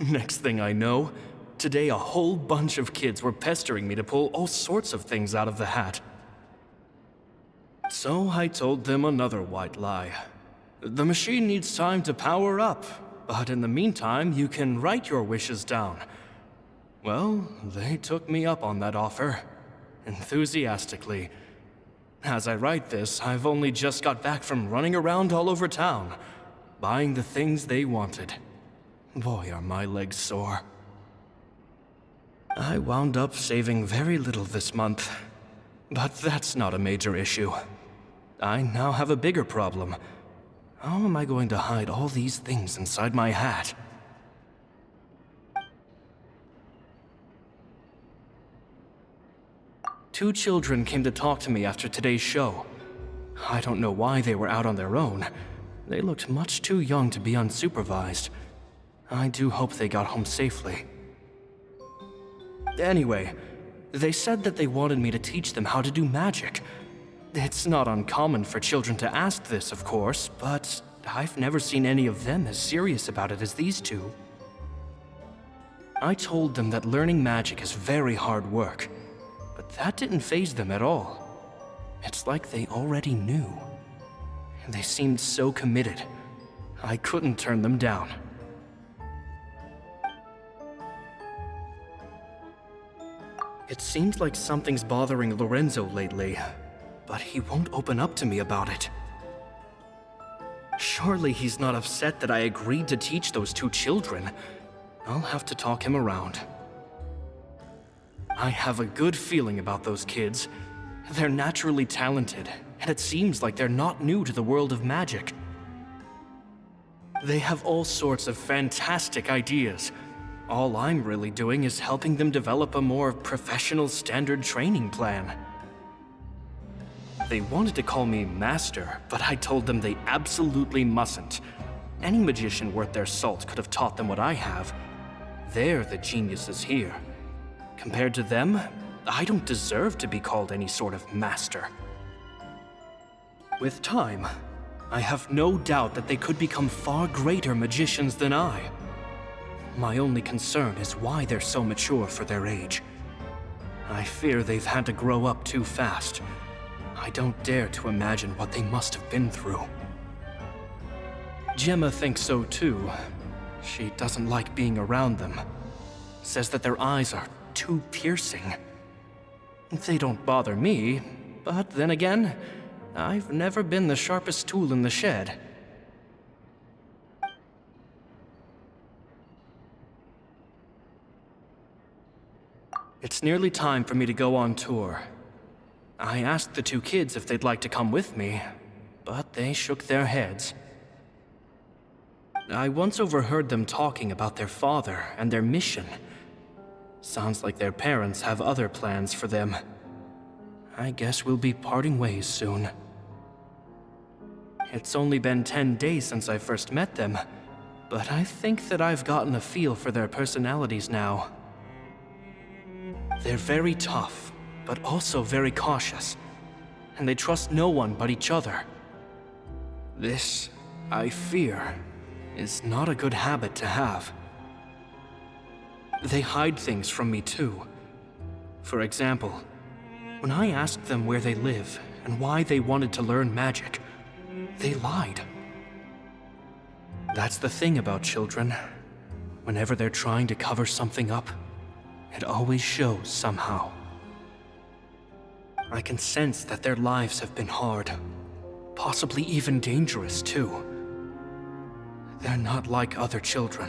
S12: Next thing I know, today a whole bunch of kids were pestering me to pull all sorts of things out of the hat. So I told them another white lie. The machine needs time to power up, but in the meantime, you can write your wishes down. Well, they took me up on that offer, enthusiastically. As I write this, I've only just got back from running around all over town, buying the things they wanted. Boy, are my legs sore. I wound up saving very little this month, but that's not a major issue. I now have a bigger problem. How am I going to hide all these things inside my hat? Two children came to talk to me after today's show. I don't know why they were out on their own. They looked much too young to be unsupervised. I do hope they got home safely. Anyway, they said that they wanted me to teach them how to do magic. It's not uncommon for children to ask this, of course, but I've never seen any of them as serious about it as these two. I told them that learning magic is very hard work, but that didn't faze them at all. It's like they already knew. They seemed so committed. I couldn't turn them down. It seems like something's bothering Lorenzo lately, but he won't open up to me about it. Surely he's not upset that I agreed to teach those two children. I'll have to talk him around. I have a good feeling about those kids. They're naturally talented, and it seems like they're not new to the world of magic. They have all sorts of fantastic ideas. All I'm really doing is helping them develop a more professional standard training plan. They wanted to call me Master, but I told them they absolutely mustn't. Any magician worth their salt could have taught them what I have. They're the geniuses here. Compared to them, I don't deserve to be called any sort of master. With time, I have no doubt that they could become far greater magicians than I. My only concern is why they're so mature for their age. I fear they've had to grow up too fast. I don't dare to imagine what they must have been through. Gemma thinks so too. She doesn't like being around them. Says that their eyes are too piercing. They don't bother me, but then again, I've never been the sharpest tool in the shed. It's nearly time for me to go on tour. I asked the two kids if they'd like to come with me, but they shook their heads. I once overheard them talking about their father and their mission. Sounds like their parents have other plans for them. I guess we'll be parting ways soon. It's only been 10 days since I first met them, but I think that I've gotten a feel for their personalities now. They're very tough, but also very cautious, and they trust no one but each other. This, I fear, is not a good habit to have. They hide things from me too. For example, when I asked them where they live and why they wanted to learn magic, they lied. That's the thing about children. Whenever they're trying to cover something up, it always shows somehow. I can sense that their lives have been hard, possibly even dangerous too. They're not like other children.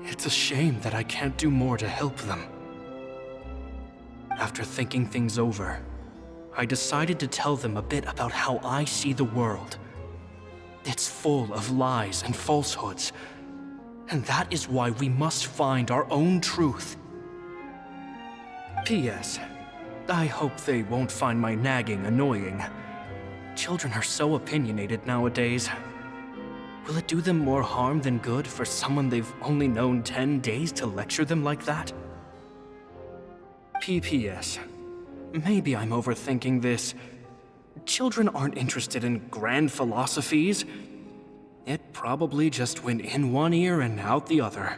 S12: It's a shame that I can't do more to help them. After thinking things over, I decided to tell them a bit about how I see the world. It's full of lies and falsehoods, and that is why we must find our own truth. P.S. I hope they won't find my nagging annoying. Children are so opinionated nowadays. Will it do them more harm than good for someone they've only known 10 days to lecture them like that? P.P.S. Maybe I'm overthinking this. Children aren't interested in grand philosophies. It probably just went in one ear and out the other.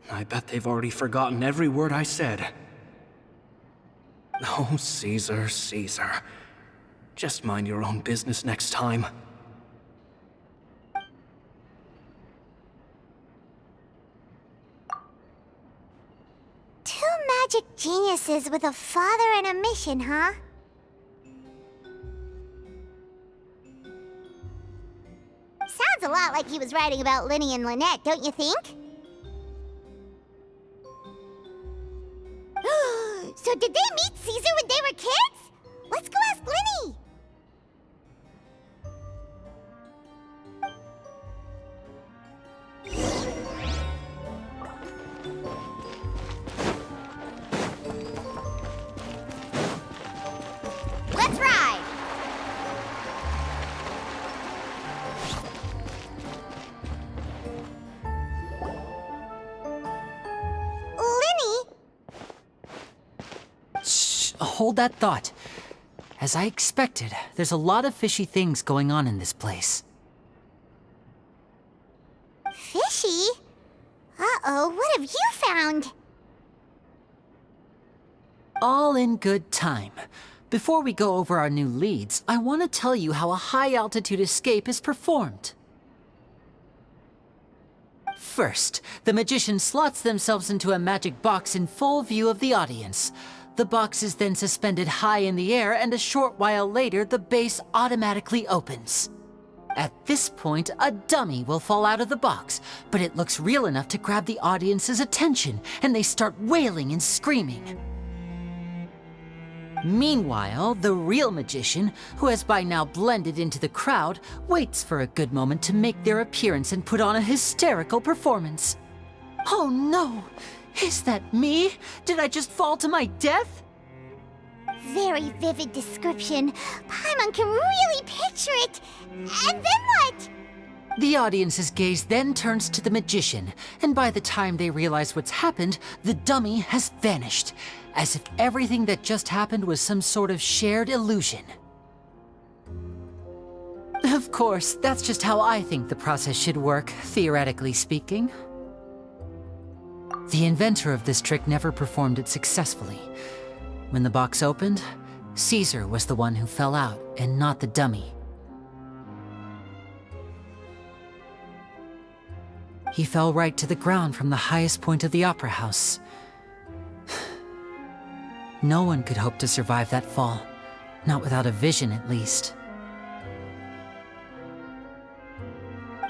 S12: I bet they've already forgotten every word I said. Oh, Caesar, Caesar. Just mind your own business next time.
S1: magic geniuses with a father and a mission, huh? Sounds a lot like he was writing about Lyney and Lynette, don't you think? So did they meet Caesar when they were kids? Let's go ask Lyney! Let's ride! Lyney?
S6: Shh, hold that thought. As I expected, there's a lot of fishy things going on in this place.
S1: Fishy? Uh-oh, what have you found?
S6: All in good time. Before we go over our new leads, I want to tell you how a high-altitude escape is performed. First, the magician slots themselves into a magic box in full view of the audience. The box is then suspended high in the air, and a short while later, the base automatically opens. At this point, a dummy will fall out of the box, but it looks real enough to grab the audience's attention, and they start wailing and screaming. Meanwhile, the real magician, who has by now blended into the crowd, waits for a good moment to make their appearance and put on a hysterical performance. Oh no! Is that me? Did I just fall to my death?
S1: Very vivid description. Paimon can really picture it. And then what?
S6: The audience's gaze then turns to the magician, and by the time they realize what's happened, the dummy has vanished, as if everything that just happened was some sort of shared illusion. Of course, that's just how I think the process should work, theoretically speaking. The inventor of this trick never performed it successfully. When the box opened, Caesar was the one who fell out, and not the dummy. He fell right to the ground from the highest point of the opera house. No one could hope to survive that fall, not without a vision at least.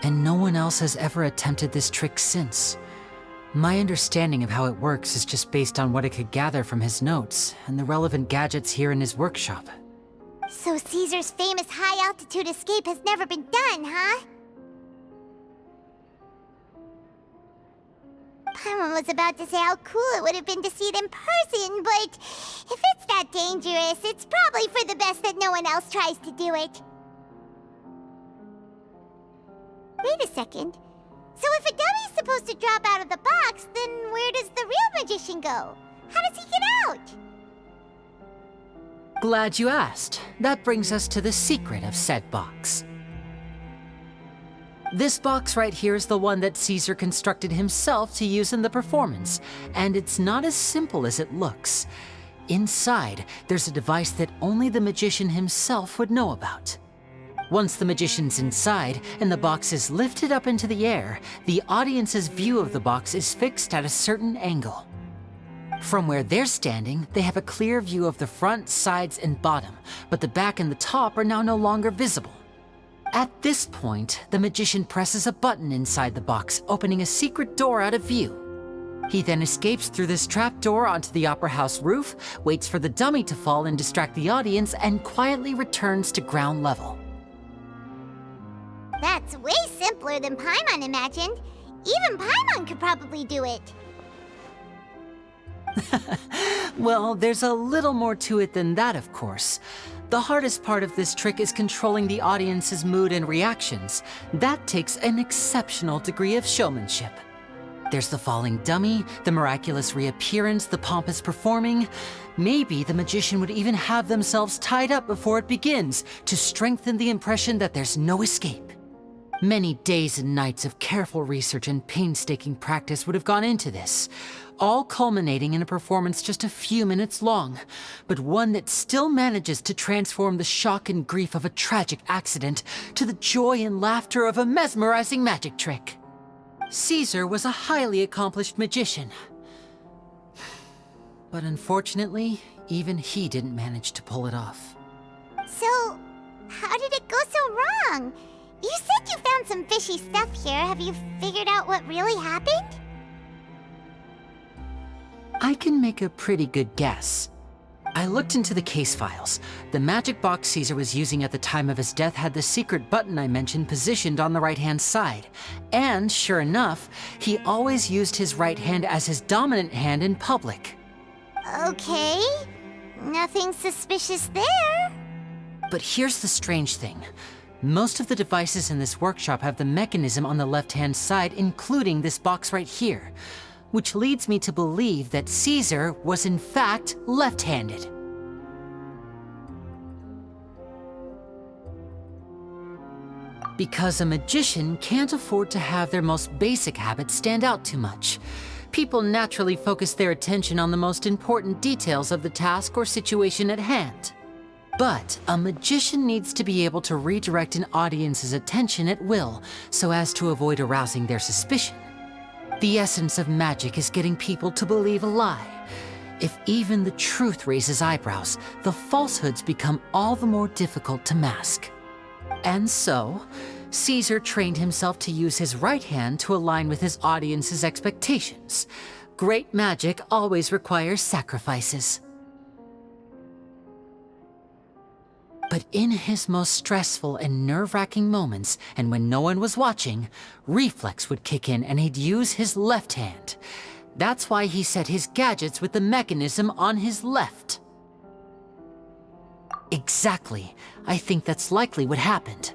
S6: And no one else has ever attempted this trick since. My understanding of how it works is just based on what it could gather from his notes and the relevant gadgets here in his workshop.
S1: So Caesar's famous high-altitude escape has never been done, huh? Paimon was about to say how cool it would have been to see it in person, but if it's that dangerous, it's probably for the best that no one else tries to do it. Wait a second. So if a dummy's supposed to drop out of the box, then where does the real magician go? How does he get out?
S6: Glad you asked. That brings us to the secret of said box. This box right here is the one that Caesar constructed himself to use in the performance, and it's not as simple as it looks. Inside, there's a device that only the magician himself would know about. Once the magician's inside and the box is lifted up into the air, the audience's view of the box is fixed at a certain angle. From where they're standing, they have a clear view of the front, sides, and bottom, but the back and the top are now no longer visible. At this point, the magician presses a button inside the box, opening a secret door out of view. He then escapes through this trap door onto the opera house roof, waits for the dummy to fall and distract the audience, and quietly returns to ground level.
S1: That's way simpler than Paimon imagined. Even Paimon could probably do it.
S6: Well, there's a little more to it than that, of course. The hardest part of this trick is controlling the audience's mood and reactions. That takes an exceptional degree of showmanship. There's the falling dummy, the miraculous reappearance, the pompous performing. Maybe the magician would even have themselves tied up before it begins to strengthen the impression that there's no escape. Many days and nights of careful research and painstaking practice would have gone into this, all culminating in a performance just a few minutes long, but one that still manages to transform the shock and grief of a tragic accident to the joy and laughter of a mesmerizing magic trick. Caesar was a highly accomplished magician. But unfortunately, even he didn't manage to pull it off.
S1: So, how did it go so wrong? You said you found some fishy stuff here. Have you figured out what really happened?
S6: I can make a pretty good guess. I looked into the case files. The magic box Caesar was using at the time of his death had the secret button I mentioned positioned on the right-hand side. And sure enough, he always used his right hand as his dominant hand in public.
S1: Okay. Nothing suspicious there.
S6: But here's the strange thing. Most of the devices in this workshop have the mechanism on the left-hand side, including this box right here. Which leads me to believe that Caesar was in fact left-handed. Because a magician can't afford to have their most basic habits stand out too much. People naturally focus their attention on the most important details of the task or situation at hand. But a magician needs to be able to redirect an audience's attention at will so as to avoid arousing their suspicion. The essence of magic is getting people to believe a lie. If even the truth raises eyebrows, the falsehoods become all the more difficult to mask. And so, Caesar trained himself to use his right hand to align with his audience's expectations. Great magic always requires sacrifices. But in his most stressful and nerve-wracking moments, and when no one was watching, reflex would kick in and he'd use his left hand. That's why he set his gadgets with the mechanism on his left. Exactly. I think that's likely what happened.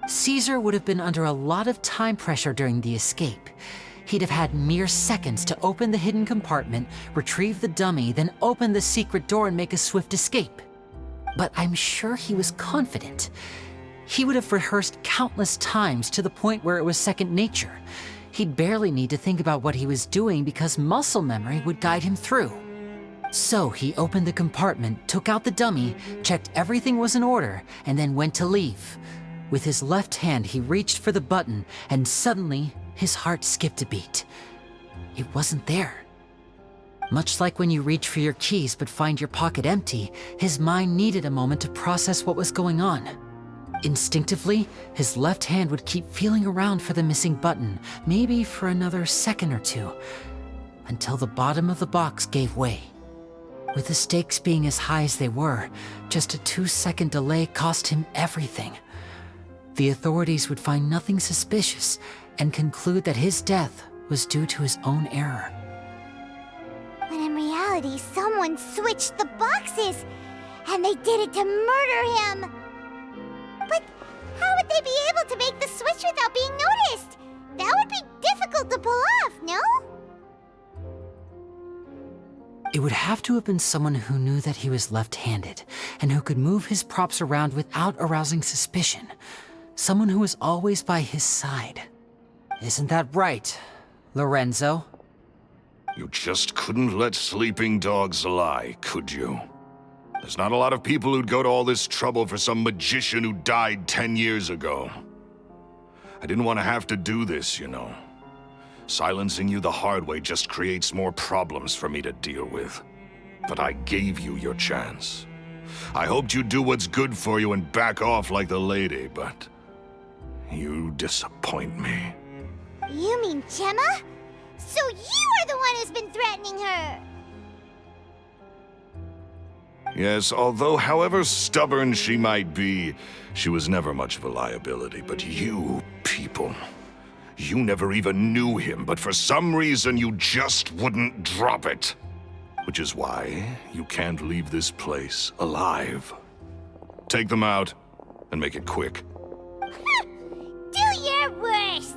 S6: Caesar would have been under a lot of time pressure during the escape. He'd have had mere seconds to open the hidden compartment, retrieve the dummy, then open the secret door and make a swift escape. But I'm sure he was confident. He would have rehearsed countless times to the point where it was second nature. He'd barely need to think about what he was doing because muscle memory would guide him through. So he opened the compartment, took out the dummy, checked everything was in order, and then went to leave. With his left hand, he reached for the button, and suddenly, his heart skipped a beat. It wasn't there. Much like when you reach for your keys but find your pocket empty, his mind needed a moment to process what was going on. Instinctively, his left hand would keep feeling around for the missing button, maybe for another second or two, until the bottom of the box gave way. With the stakes being as high as they were, just a 2-second delay cost him everything. The authorities would find nothing suspicious and conclude that his death was due to his own error.
S1: When in reality, someone switched the boxes, and they did it to murder him. But how would they be able to make the switch without being noticed? That would be difficult to pull off, no?
S6: It would have to have been someone who knew that he was left-handed, and who could move his props around without arousing suspicion. Someone who was always by his side. Isn't that right, Lorenzo?
S4: You just couldn't let sleeping dogs lie, could you? There's not a lot of people who'd go to all this trouble for some magician who died 10 years ago. I didn't want to have to do this, you know. Silencing you the hard way just creates more problems for me to deal with. But I gave you your chance. I hoped you'd do what's good for you and back off like the lady, but you disappoint me.
S1: You mean Gemma? So you are the one who's been threatening her!
S4: Yes, although however stubborn she might be, she was never much of a liability. But you people, you never even knew him, but for some reason you just wouldn't drop it. Which is why you can't leave this place alive. Take them out, and make it quick.
S1: Do your worst!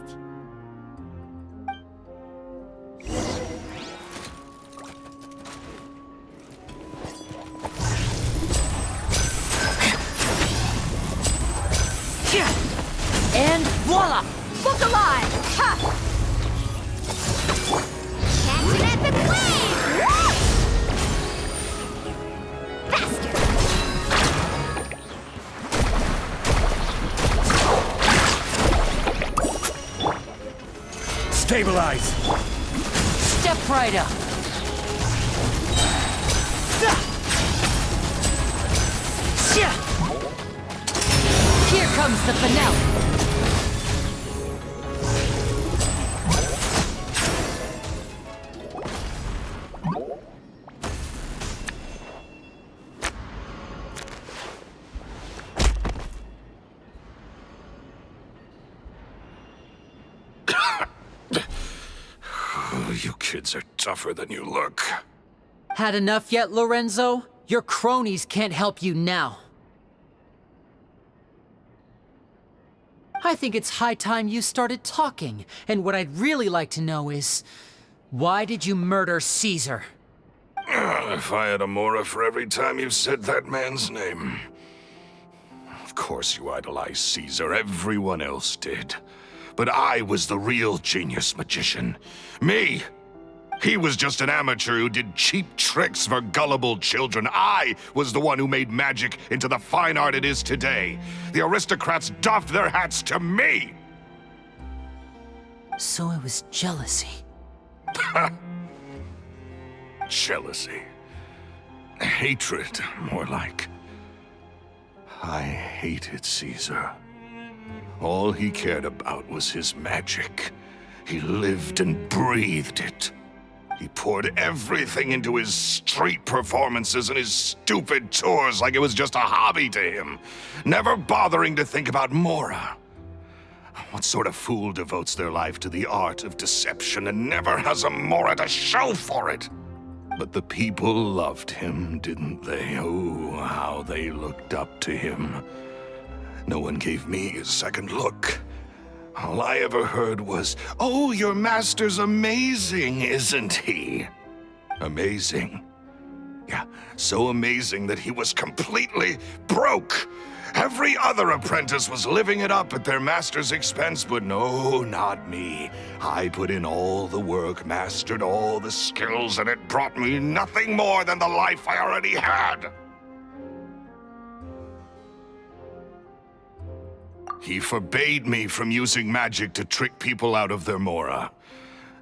S6: And voila!
S5: Book alive! Ha!
S1: Catch an epic wave! Faster!
S11: Stabilize!
S6: Step right up. Here comes the finale.
S4: You kids are tougher than you look.
S6: Had enough yet, Lorenzo? Your cronies can't help you now. I think it's high time you started talking, and what I'd really like to know is, why did you murder Caesar?
S4: If I had a Mora for every time you said that man's name. Of course you idolized Caesar, everyone else did. But I was the real genius magician. Me! He was just an amateur who did cheap tricks for gullible children. I was the one who made magic into the fine art it is today. The aristocrats doffed their hats to me!
S6: So it was jealousy.
S4: Jealousy. Hatred, more like. I hated Caesar. All he cared about was his magic. He lived and breathed it. He poured everything into his street performances and his stupid tours like it was just a hobby to him, never bothering to think about Mora. What sort of fool devotes their life to the art of deception and never has a Mora to show for it? But the people loved him, didn't they? Oh, how they looked up to him. No one gave me a second look. All I ever heard was, "Oh, your master's amazing, isn't he?" Amazing. Yeah, so amazing that he was completely broke. Every other apprentice was living it up at their master's expense, but no, not me. I put in all the work, mastered all the skills, and it brought me nothing more than the life I already had. He forbade me from using magic to trick people out of their Mora.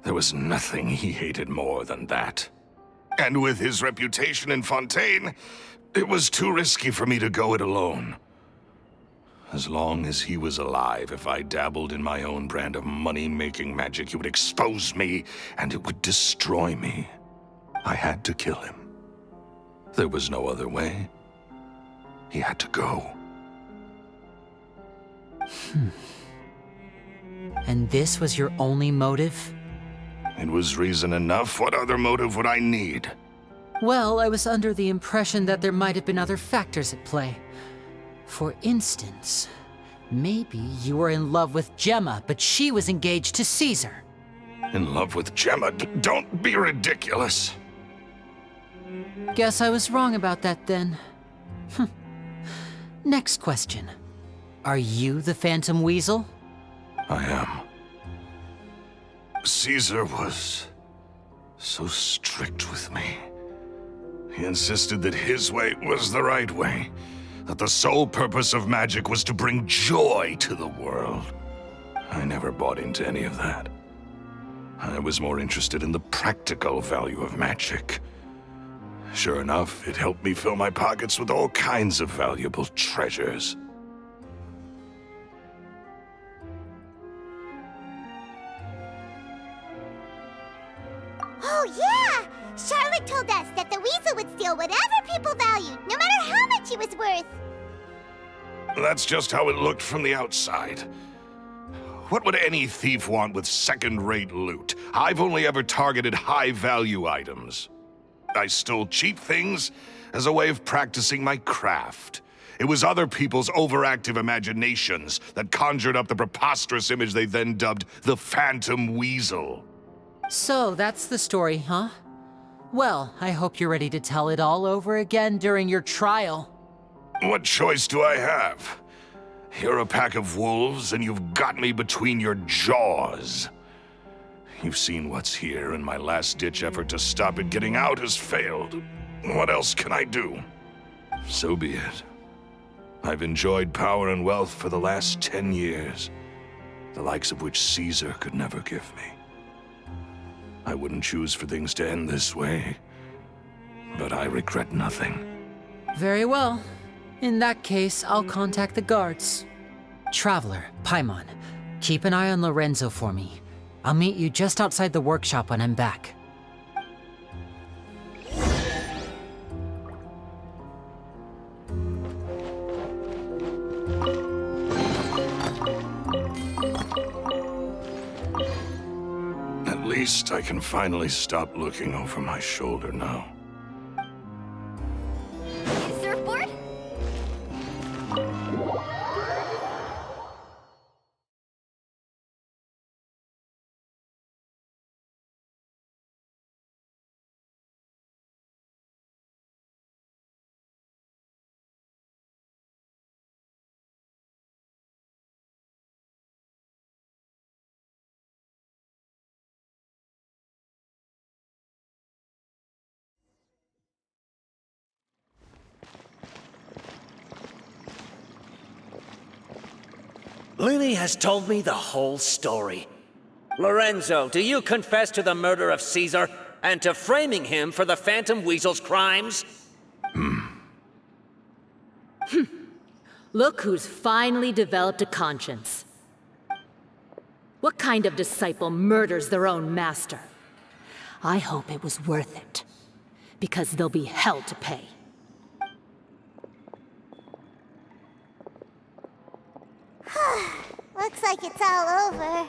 S4: There was nothing he hated more than that. And with his reputation in Fontaine, it was too risky for me to go it alone. As long as he was alive, if I dabbled in my own brand of money-making magic, he would expose me, and it would destroy me. I had to kill him. There was no other way. He had to go.
S6: And this was your only motive?
S4: It was reason enough. What other motive would I need?
S6: Well, I was under the impression that there might have been other factors at play. For instance, maybe you were in love with Gemma, but she was engaged to Caesar.
S4: In love with Gemma? Don't be ridiculous.
S6: Guess I was wrong about that then. Next question. Are you the Phantom Weasel?
S4: I am. Caesar was so strict with me. He insisted that his way was the right way, that the sole purpose of magic was to bring joy to the world. I never bought into any of that. I was more interested in the practical value of magic. Sure enough, it helped me fill my pockets with all kinds of valuable treasures.
S1: Oh, yeah! Charlotte told us that the weasel would steal whatever people valued, no matter how much he was worth.
S4: That's just how it looked from the outside. What would any thief want with second-rate loot? I've only ever targeted high-value items. I stole cheap things as a way of practicing my craft. It was other people's overactive imaginations that conjured up the preposterous image they then dubbed the Phantom Weasel.
S6: So that's the story, huh? Well, I hope you're ready to tell it all over again during your trial.
S4: What choice do I have? You're a pack of wolves, and you've got me between your jaws. You've seen what's here, and my last-ditch effort to stop it getting out has failed. What else can I do? So be it. I've enjoyed power and wealth for the last 10 years, the likes of which Caesar could never give me. I wouldn't choose for things to end this way. But I regret nothing.
S6: Very well. In that case, I'll contact the guards. Traveler, Paimon, keep an eye on Lorenzo for me. I'll meet you just outside the workshop when I'm back.
S4: At least I can finally stop looking over my shoulder now.
S5: Surfboard?
S13: Lyney has told me the whole story. Lorenzo, do you confess to the murder of Caesar and to framing him for the Phantom Weasel's crimes?
S8: Look who's finally developed a conscience. What kind of disciple murders their own master? I hope it was worth it, because they'll be hell to pay.
S1: Looks like it's all over.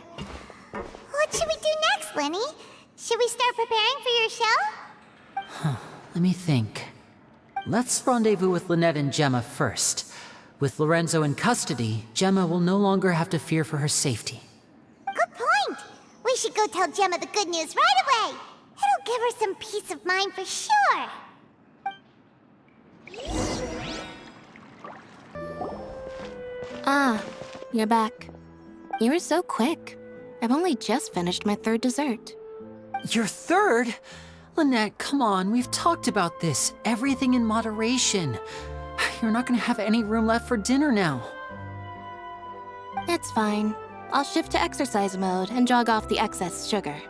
S1: What should we do next, Lyney? Should we start preparing for your show?
S6: Let me think. Let's rendezvous with Lynette and Gemma first. With Lorenzo in custody, Gemma will no longer have to fear for her safety.
S1: Good point. We should go tell Gemma the good news right away. It'll give her some peace of mind for sure.
S3: Ah, you're back. You were so quick. I've only just finished my third dessert.
S6: Your third? Lynette, come on, we've talked about this. Everything in moderation. You're not gonna have any room left for dinner now.
S3: It's fine. I'll shift to exercise mode and jog off the excess sugar.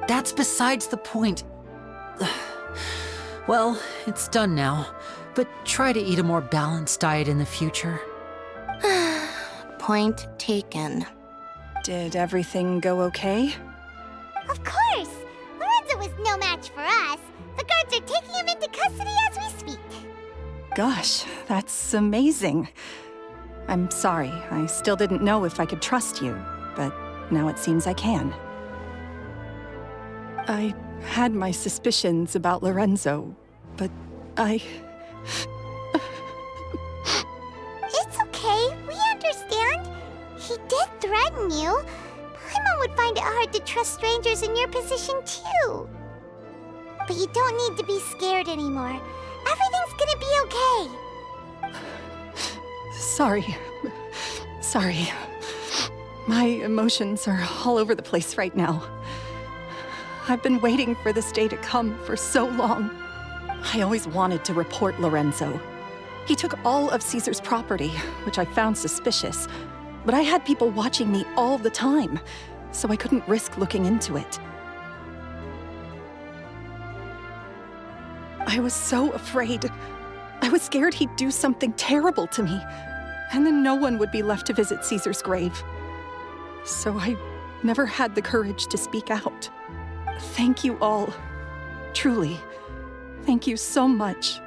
S6: That's besides the point. Well, it's done now, but try to eat a more balanced diet in the future.
S3: Point taken.
S9: Did everything go okay?
S1: Of course! Lorenzo was no match for us. The guards are taking him into custody as we speak.
S9: Gosh, that's amazing. I'm sorry, I still didn't know if I could trust you, but now it seems I can. I had my suspicions about Lorenzo, but
S1: It's okay, we understand. He did threaten you. Paimon would find it hard to trust strangers in your position, too. But you don't need to be scared anymore. Everything's gonna be okay.
S9: sorry. Sorry. My emotions are all over the place right now. I've been waiting for this day to come for so long. I always wanted to report Lorenzo. He took all of Caesar's property, which I found suspicious, but I had people watching me all the time, so I couldn't risk looking into it. I was so afraid. I was scared he'd do something terrible to me, and then no one would be left to visit Caesar's grave. So I never had the courage to speak out. Thank you all. Truly, thank you so much.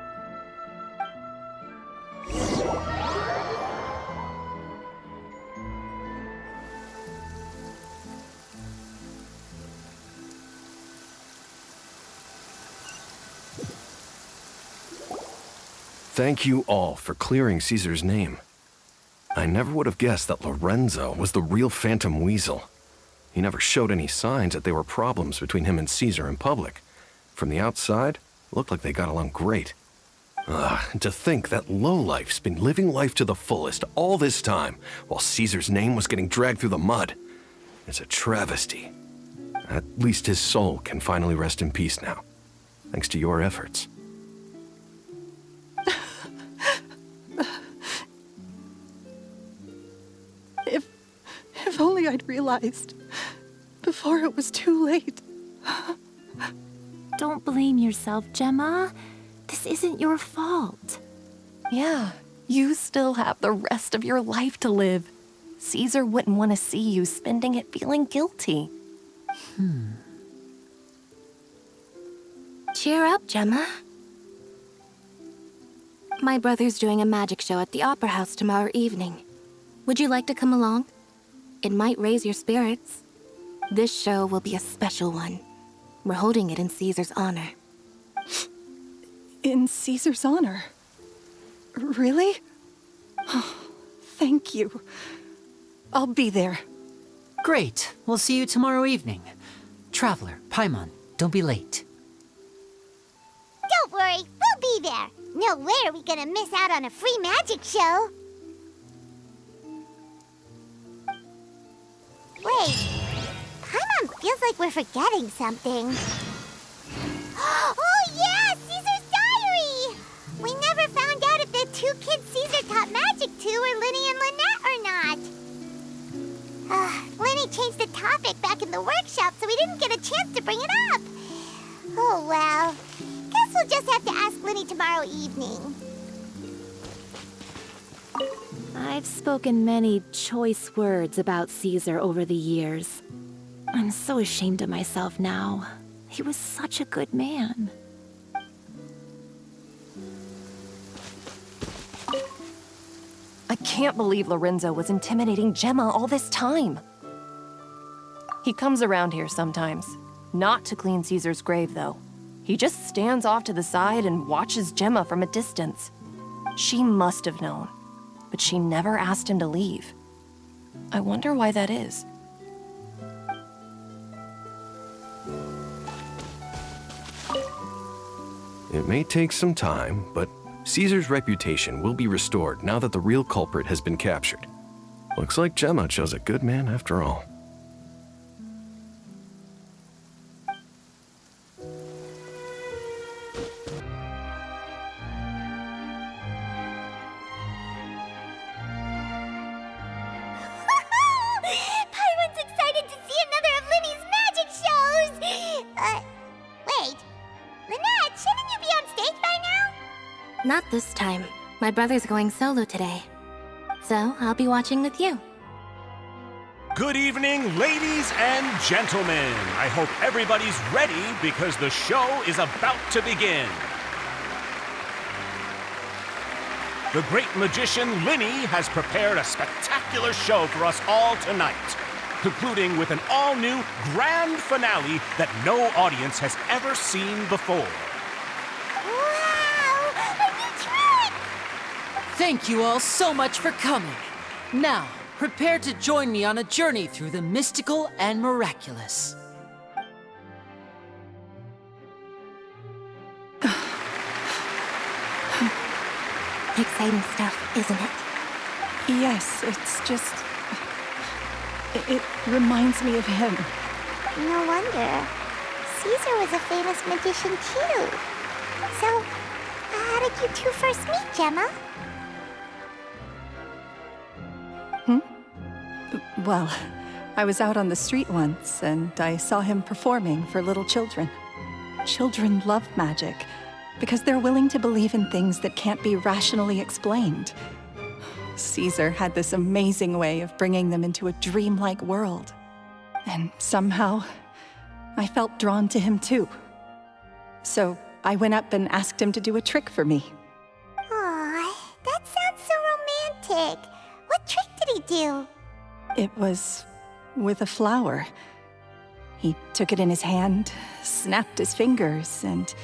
S7: Thank you all for clearing Caesar's name. I never would have guessed that Lorenzo was the real Phantom Weasel. He never showed any signs that there were problems between him and Caesar in public. From the outside, it looked like they got along great. And to think that lowlife's been living life to the fullest all this time, while Caesar's name was getting dragged through the mud. It's a travesty. At least his soul can finally rest in peace now, thanks to your efforts.
S9: If only I'd realized before it was too late.
S8: Don't blame yourself, Gemma. This isn't your fault.
S14: Yeah, you still have the rest of your life to live. Caesar wouldn't want to see you spending it feeling guilty.
S3: Cheer up, Gemma. My brother's doing a magic show at the Opera House tomorrow evening. Would you like to come along? It might raise your spirits. This show will be a special one. We're holding it in Caesar's honor.
S9: In Caesar's honor? Really? Oh, thank you. I'll be there.
S6: Great. We'll see you tomorrow evening. Traveler, Paimon, don't be late.
S1: Don't worry, we'll be there. No way are we gonna miss out on a free magic show. Wait, Paimon feels like we're forgetting something. Oh yeah, Caesar's diary! We never found out if the two kids Caesar taught magic to were Lyney and Lynette or not. Lyney changed the topic back in the workshop, so we didn't get a chance to bring it up. Oh well, guess we'll just have to ask Lyney tomorrow evening.
S8: I've spoken many choice words about Caesar over the years. I'm so ashamed of myself now. He was such a good man.
S14: I can't believe Lorenzo was intimidating Gemma all this time. He comes around here sometimes. Not to clean Caesar's grave, though. He just stands off to the side and watches Gemma from a distance. She must have known, but she never asked him to leave. I wonder why that is.
S7: It may take some time, but Caesar's reputation will be restored now that the real culprit has been captured. Looks like Gemma chose a good man after all.
S1: Paimon's excited to see another of Lyney's magic shows! Wait. Lynette, shouldn't you be on stage by now?
S3: Not this time. My brother's going solo today. So I'll be watching with you.
S15: Good evening, ladies and gentlemen. I hope everybody's ready because the show is about to begin. The great magician Lyney has prepared a spectacular show for us all tonight, concluding with an all-new grand finale that no audience has ever seen before.
S1: Wow! A new trick!
S6: Thank you all so much for coming. Now, prepare to join me on a journey through the mystical and miraculous.
S3: Exciting stuff, isn't it?
S9: Yes, it's just... It reminds me of him.
S1: No wonder. Caesar was a famous magician too. So, how did you two first meet, Gemma?
S9: Well, I was out on the street once, and I saw him performing for little children. Children love magic, because they're willing to believe in things that can't be rationally explained. Caesar had this amazing way of bringing them into a dreamlike world. And somehow, I felt drawn to him too. So I went up and asked him to do a trick for me.
S1: Aw, that sounds so romantic. What trick did he do?
S9: It was with a flower. He took it in his hand, snapped his fingers, and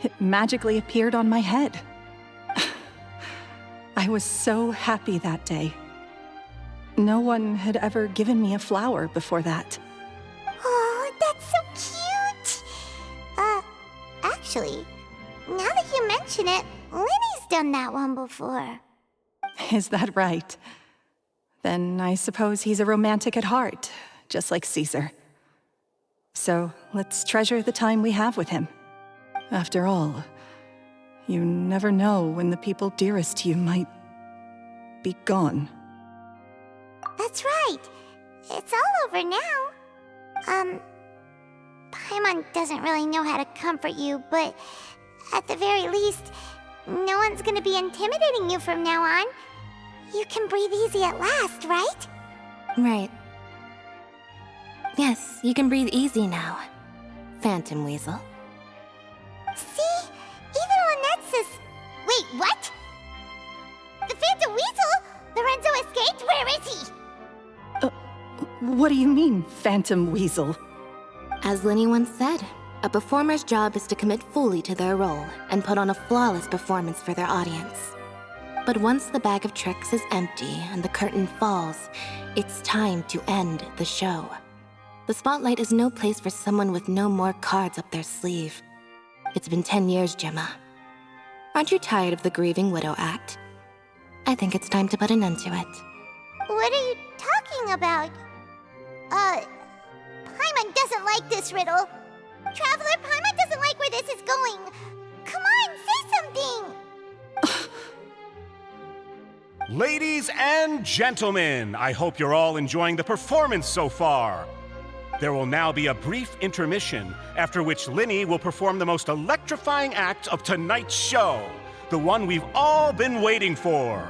S9: it magically appeared on my head. I was so happy that day. No one had ever given me a flower before that.
S1: Oh, that's so cute! Actually, now that you mention it, Lyney's done that one before.
S9: Is that right? Then I suppose he's a romantic at heart, just like Caesar. So let's treasure the time we have with him. After all, you never know when the people dearest to you might be gone.
S1: That's right. It's all over now. Paimon Paimon doesn't really know how to comfort you, but at the very least, no one's gonna be intimidating you from now on. You can breathe easy at last, right?
S3: Right. Yes, you can breathe easy now, Phantom Weasel.
S1: See? Even Lynette says... Wait, what? The Phantom Weasel? Lorenzo escaped? Where is he?
S9: What do you mean, Phantom Weasel?
S3: As Lyney once said, a performer's job is to commit fully to their role and put on a flawless performance for their audience. But once the bag of tricks is empty and the curtain falls, it's time to end the show. The spotlight is no place for someone with no more cards up their sleeve. It's been 10 years, Gemma. Aren't you tired of the grieving widow act? I think it's time to put an end to it.
S1: What are you talking about? Paimon doesn't like this riddle. Traveler, Paimon doesn't like where this is going. Come on, say something!
S15: Ladies and gentlemen, I hope you're all enjoying the performance so far. There will now be a brief intermission, after which Lyney will perform the most electrifying act of tonight's show, the one we've all been waiting for.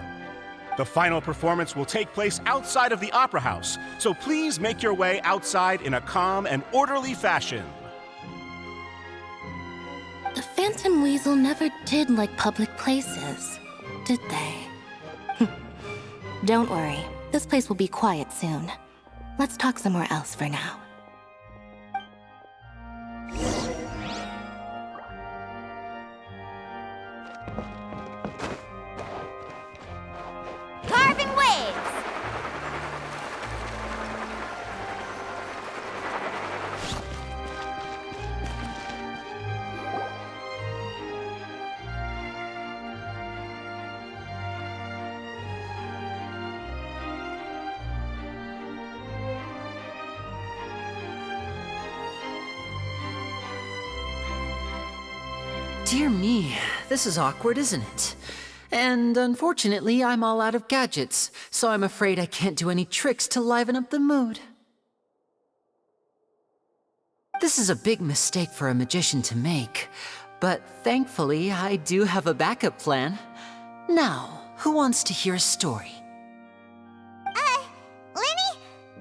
S15: The final performance will take place outside of the Opera House, so please make your way outside in a calm and orderly fashion.
S3: The Phantom Weasel never did like public places, did they? Don't worry, this place will be quiet soon. Let's talk somewhere else for now.
S1: Carving waves!
S6: Dear me, this is awkward, isn't it? And unfortunately, I'm all out of gadgets, so I'm afraid I can't do any tricks to liven up the mood. This is a big mistake for a magician to make, but thankfully, I do have a backup plan. Now, who wants to hear a story?
S1: Lyney,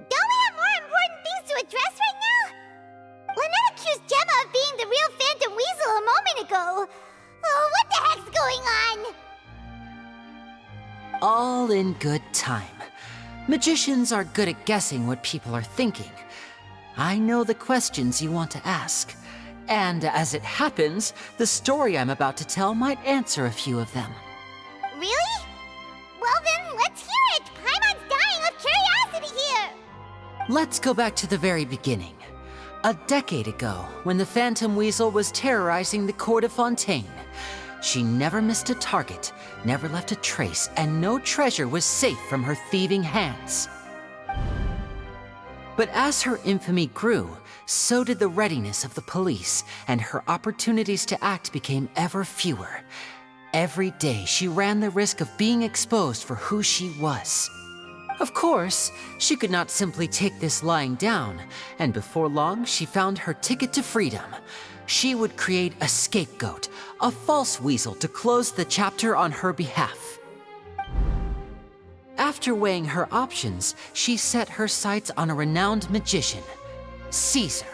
S1: don't we have more important things to address right now? Lynette accused Gemma of being the real Phantom Weasel a moment ago. Oh, what the heck's going on?
S6: All in good time. Magicians are good at guessing what people are thinking. I know the questions you want to ask. And as it happens, the story I'm about to tell might answer a few of them.
S1: Really? Well then, let's hear it! Paimon's dying of curiosity here!
S6: Let's go back to the very beginning. A decade ago, when the Phantom Weasel was terrorizing the court of Fontaine. She never missed a target, never left a trace, and no treasure was safe from her thieving hands. But as her infamy grew, so did the readiness of the police, and her opportunities to act became ever fewer. Every day, she ran the risk of being exposed for who she was. Of course, she could not simply take this lying down, and before long, she found her ticket to freedom. She would create a scapegoat, a false weasel to close the chapter on her behalf. After weighing her options, she set her sights on a renowned magician, Caesar.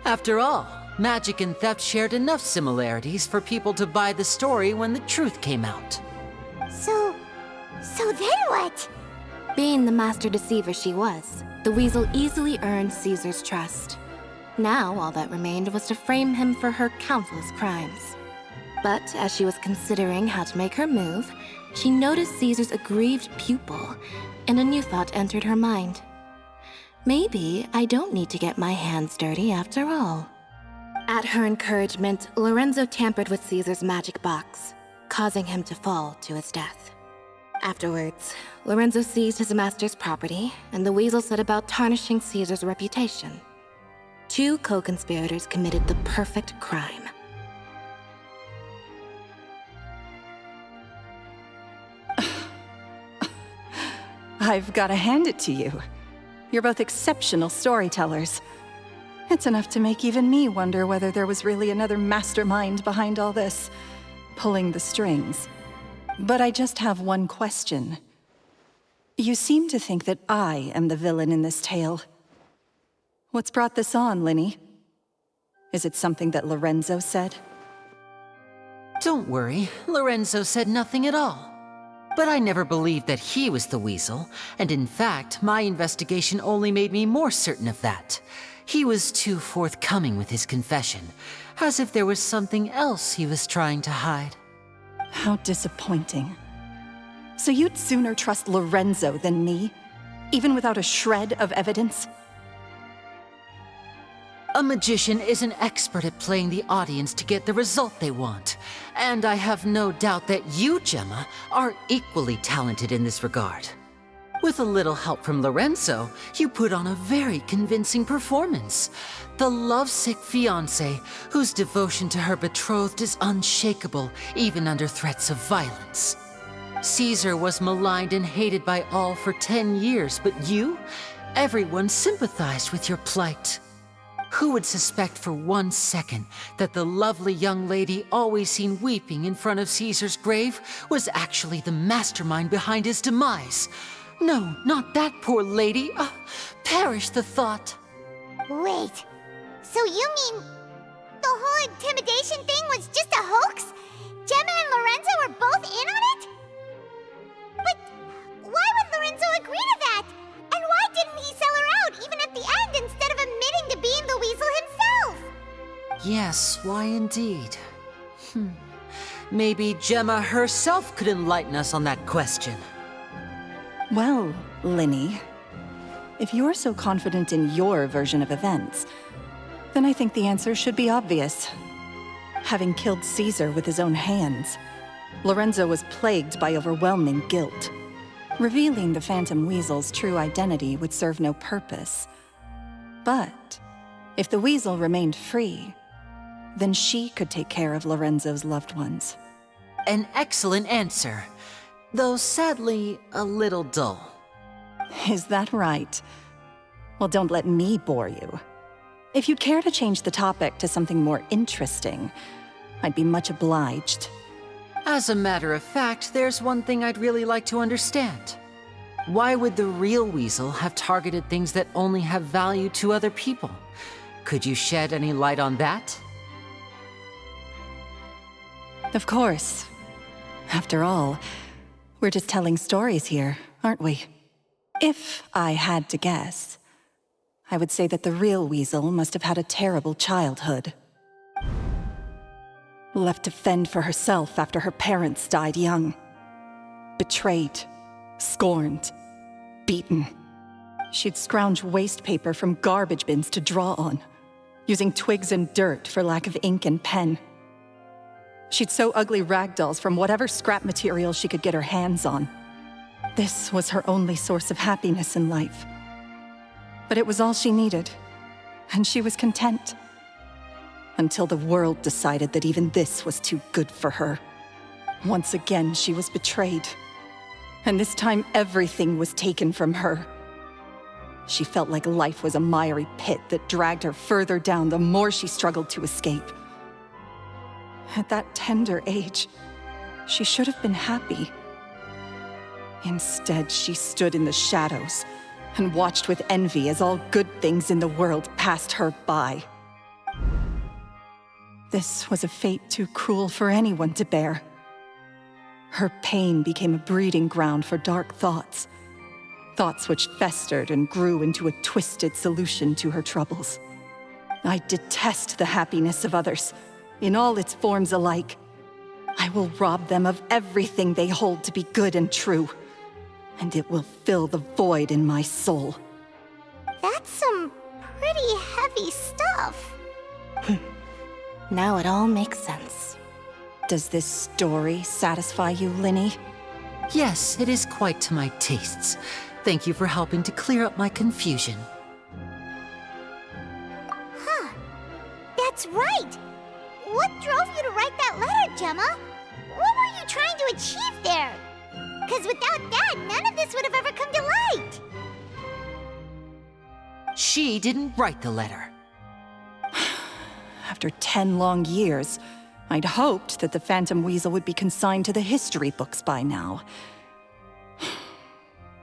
S6: After all, magic and theft shared enough similarities for people to buy the story when the truth came out.
S1: So then what?
S3: Being the master deceiver she was, the weasel easily earned Caesar's trust. Now, all that remained was to frame him for her countless crimes. But as she was considering how to make her move, she noticed Caesar's aggrieved pupil, and a new thought entered her mind. Maybe I don't need to get my hands dirty after all. At her encouragement, Lorenzo tampered with Caesar's magic box, causing him to fall to his death. Afterwards, Lorenzo seized his master's property, and the weasel set about tarnishing Caesar's reputation. Two co-conspirators committed the perfect crime.
S9: I've got to hand it to you. You're both exceptional storytellers. It's enough to make even me wonder whether there was really another mastermind behind all this, pulling the strings. But I just have one question. You seem to think that I am the villain in this tale. What's brought this on, Lyney? Is it something that Lorenzo said?
S6: Don't worry, Lorenzo said nothing at all. But I never believed that he was the weasel, and in fact, my investigation only made me more certain of that. He was too forthcoming with his confession, as if there was something else he was trying to hide.
S9: How disappointing. So you'd sooner trust Lorenzo than me, even without a shred of evidence?
S6: A magician is an expert at playing the audience to get the result they want. And I have no doubt that you, Gemma, are equally talented in this regard. With a little help from Lorenzo, you put on a very convincing performance. The lovesick fiancé, whose devotion to her betrothed is unshakable, even under threats of violence. Caesar was maligned and hated by all for 10 years, but you? Everyone sympathized with your plight. Who would suspect for 1 second that the lovely young lady always seen weeping in front of Caesar's grave was actually the mastermind behind his demise? No, not that poor lady. Perish the thought.
S1: Wait, so you mean the whole intimidation thing was just a hoax? Gemma and Lorenzo were both in on it? But why would Lorenzo agree to that? And why didn't he sell her out even at the end instead of admitting to being the weasel himself?
S6: Yes, why indeed? Maybe Gemma herself could enlighten us on that question.
S9: Well, Lyney, if you're so confident in your version of events, then I think the answer should be obvious. Having killed Caesar with his own hands, Lorenzo was plagued by overwhelming guilt. Revealing the Phantom Weasel's true identity would serve no purpose. But if the Weasel remained free, then she could take care of Lorenzo's loved ones.
S6: An excellent answer, though sadly a little dull.
S9: Is that right? Well, don't let me bore you. If you'd care to change the topic to something more interesting, I'd be much obliged.
S6: As a matter of fact, there's one thing I'd really like to understand. Why would the real weasel have targeted things that only have value to other people? Could you shed any light on that?
S9: Of course. After all, we're just telling stories here, aren't we? If I had to guess, I would say that the real weasel must have had a terrible childhood. Left to fend for herself after her parents died young. Betrayed, scorned, beaten. She'd scrounge waste paper from garbage bins to draw on, using twigs and dirt for lack of ink and pen. She'd sew ugly rag dolls from whatever scrap material she could get her hands on. This was her only source of happiness in life. But it was all she needed, and she was content. Until the world decided that even this was too good for her. Once again, she was betrayed. And this time, everything was taken from her. She felt like life was a miry pit that dragged her further down the more she struggled to escape. At that tender age, she should have been happy. Instead, she stood in the shadows and watched with envy as all good things in the world passed her by. This was a fate too cruel for anyone to bear. Her pain became a breeding ground for dark thoughts. Thoughts which festered and grew into a twisted solution to her troubles. I detest the happiness of others, in all its forms alike. I will rob them of everything they hold to be good and true, and it will fill the void in my soul.
S1: That's some pretty heavy stuff.
S3: Now it all makes sense.
S9: Does this story satisfy you, Lyney?
S6: Yes, it is quite to my tastes. Thank you for helping to clear up my confusion.
S1: Huh. That's right. What drove you to write that letter, Gemma? What were you trying to achieve there? Because without that, none of this would have ever come to light.
S6: She didn't write the letter.
S9: After 10 long years, I'd hoped that the Phantom Weasel would be consigned to the history books by now.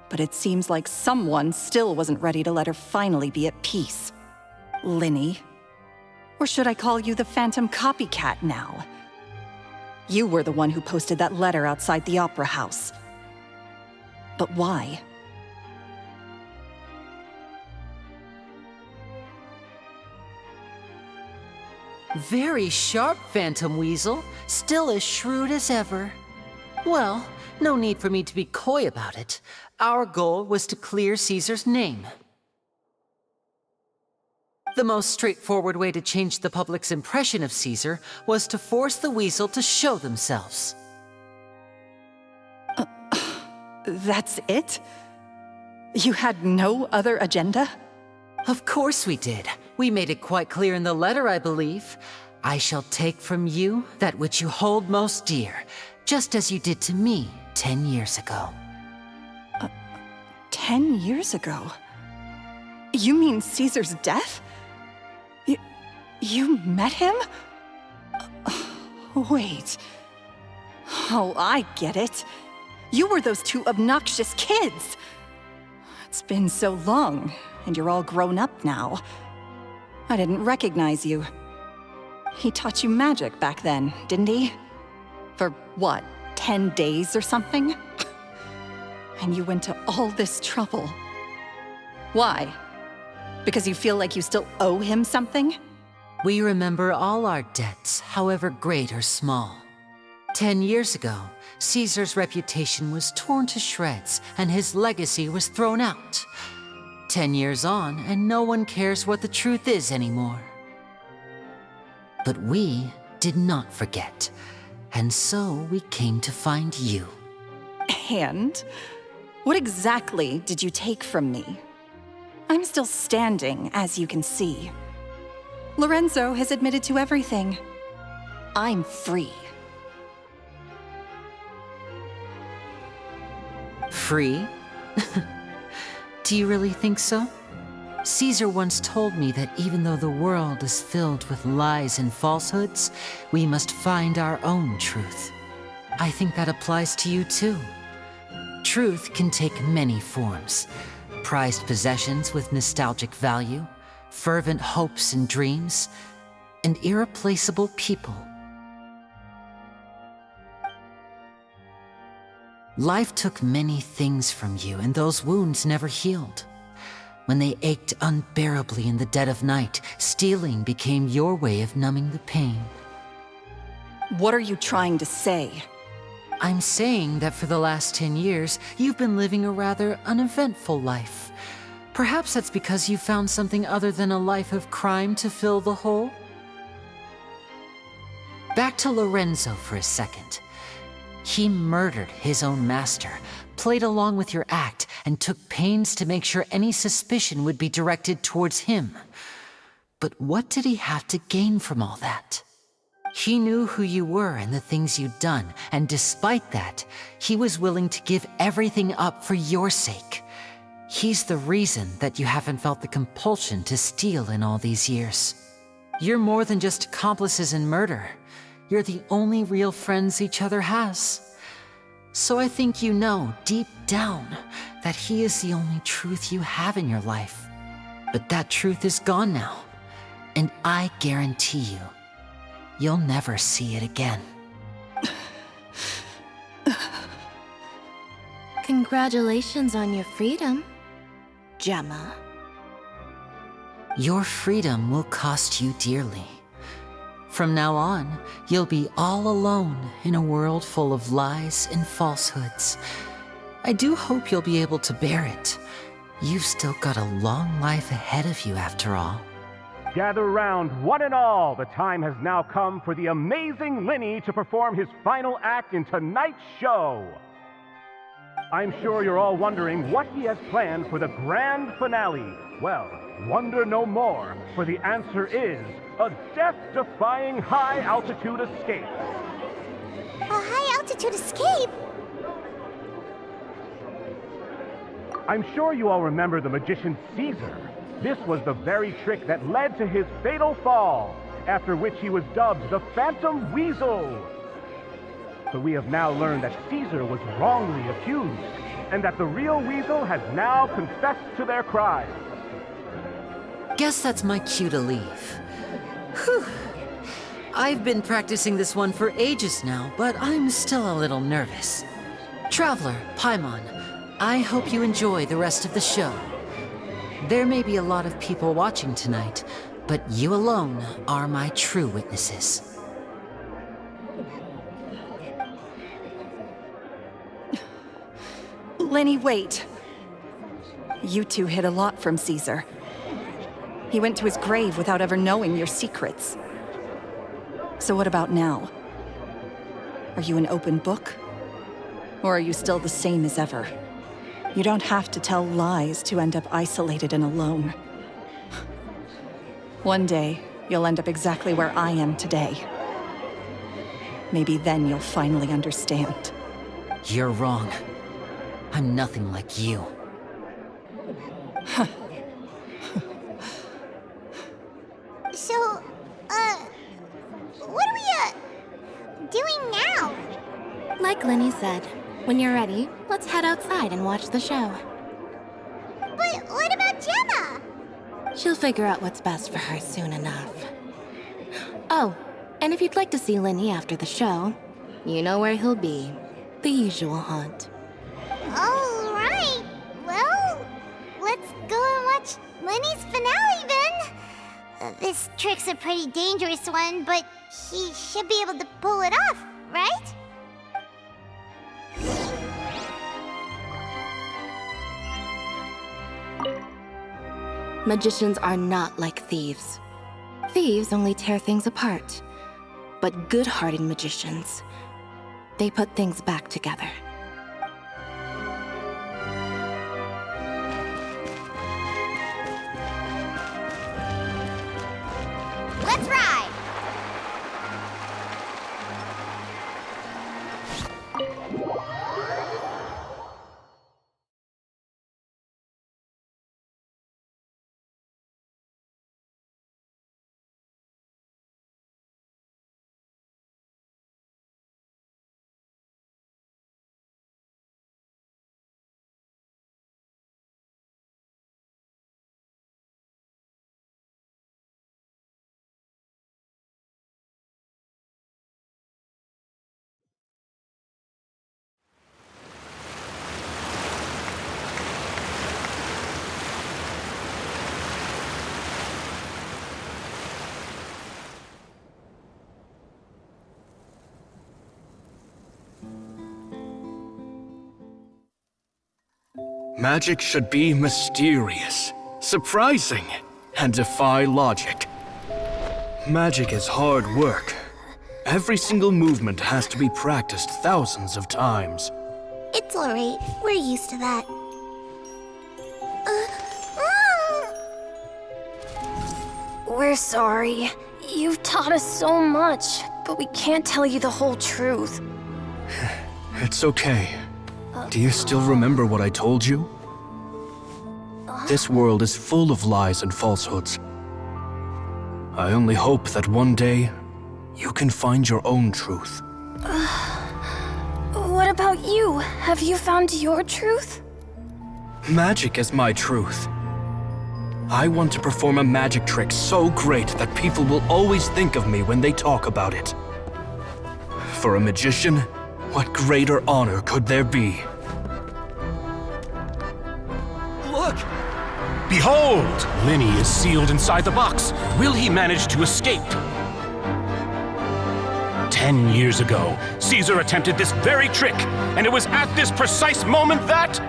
S9: But it seems like someone still wasn't ready to let her finally be at peace. Lyney. Or should I call you the Phantom Copycat now? You were the one who posted that letter outside the Opera House. But why?
S6: Very sharp, Phantom Weasel. Still as shrewd as ever. Well, no need for me to be coy about it. Our goal was to clear Caesar's name. The most straightforward way to change the public's impression of Caesar was to force the Weasel to show themselves.
S9: That's it? You had no other agenda?
S6: Of course we did. We made it quite clear in the letter, I believe. I shall take from you that which you hold most dear, just as you did to me 10 years ago.
S9: 10 years ago? You mean Caesar's death? You met him? Wait. Oh, I get it. You were those two obnoxious kids. It's been so long, and you're all grown up now. I didn't recognize you. He taught you magic back then, didn't he? For what, 10 days or something? And you went to all this trouble. Why? Because you feel like you still owe him something?
S6: We remember all our debts, however great or small. 10 years ago, Caesar's reputation was torn to shreds and his legacy was thrown out. 10 years on, and no one cares what the truth is anymore. But we did not forget, and so we came to find you.
S9: And? What exactly did you take from me? I'm still standing, as you can see. Lorenzo has admitted to everything. I'm free.
S6: Free? Do you really think so? Caesar once told me that even though the world is filled with lies and falsehoods, we must find our own truth. I think that applies to you too. Truth can take many forms. Prized possessions with nostalgic value, fervent hopes and dreams, and irreplaceable people. Life took many things from you, and those wounds never healed. When they ached unbearably in the dead of night, stealing became your way of numbing the pain.
S9: What are you trying to say?
S6: I'm saying that for the last 10 years, you've been living a rather uneventful life. Perhaps that's because you found something other than a life of crime to fill the hole? Back to Lorenzo for a second. He murdered his own master, played along with your act, and took pains to make sure any suspicion would be directed towards him. But what did he have to gain from all that? He knew who you were and the things you'd done, and despite that, he was willing to give everything up for your sake. He's the reason that you haven't felt the compulsion to steal in all these years. You're more than just accomplices in murder. You're the only real friends each other has. So I think you know, deep down, that he is the only truth you have in your life. But that truth is gone now, and I guarantee you, you'll never see it again.
S3: Congratulations on your freedom, Gemma.
S6: Your freedom will cost you dearly. From now on, you'll be all alone in a world full of lies and falsehoods. I do hope you'll be able to bear it. You've still got a long life ahead of you after all.
S15: Gather round, one and all. The time has now come for the amazing Lyney to perform his final act in tonight's show. I'm sure you're all wondering what he has planned for the grand finale. Well, wonder no more, for the answer is a death-defying high-altitude escape.
S1: A high-altitude escape?
S15: I'm sure you all remember the magician Caesar. This was the very trick that led to his fatal fall. after which he was dubbed the Phantom Weasel. But we have now learned that Caesar was wrongly accused, and that the real Weasel has now confessed to their crimes.
S6: Guess that's my cue to leave. Whew. I've been practicing this one for ages now, but I'm still a little nervous. Traveler, Paimon, I hope you enjoy the rest of the show. There may be a lot of people watching tonight, but you alone are my true witnesses.
S9: Lyney, wait. You two hid a lot from Caesar. He went to his grave without ever knowing your secrets. So what about now? Are you an open book? Or are you still the same as ever? You don't have to tell lies to end up isolated and alone. One day, you'll end up exactly where I am today. Maybe then you'll finally understand.
S6: You're wrong. I'm nothing like you.
S1: So, what are we, doing now?
S3: Like Lyney said, when you're ready, let's head outside and watch the show.
S1: But what about Gemma?
S3: She'll figure out what's best for her soon enough. Oh, and if you'd like to see Lyney after the show, you know where he'll be. The usual haunt.
S1: All right. Well, let's go and watch Lyney's finale then. This trick's a pretty dangerous one, but he should be able to pull it off, right?
S3: Magicians are not like thieves. Thieves only tear things apart. But good-hearted magicians, they put things back together.
S1: Let's ride!
S12: Magic should be mysterious, surprising, and defy logic. Magic is hard work. Every single movement has to be practiced thousands of times.
S1: It's alright. We're used to that.
S5: We're sorry. You've taught us so much, but we can't tell you the whole truth.
S12: It's okay. Do you still remember what I told you? This world is full of lies and falsehoods. I only hope that one day, you can find your own truth.
S5: What about you? Have you found your truth?
S12: Magic is my truth. I want to perform a magic trick so great that people will always think of me when they talk about it. For a magician, what greater honor could there be?
S15: Look! Behold! Lyney is sealed inside the box. Will he manage to escape? 10 years ago, Caesar attempted this very trick, and it was at this precise moment that...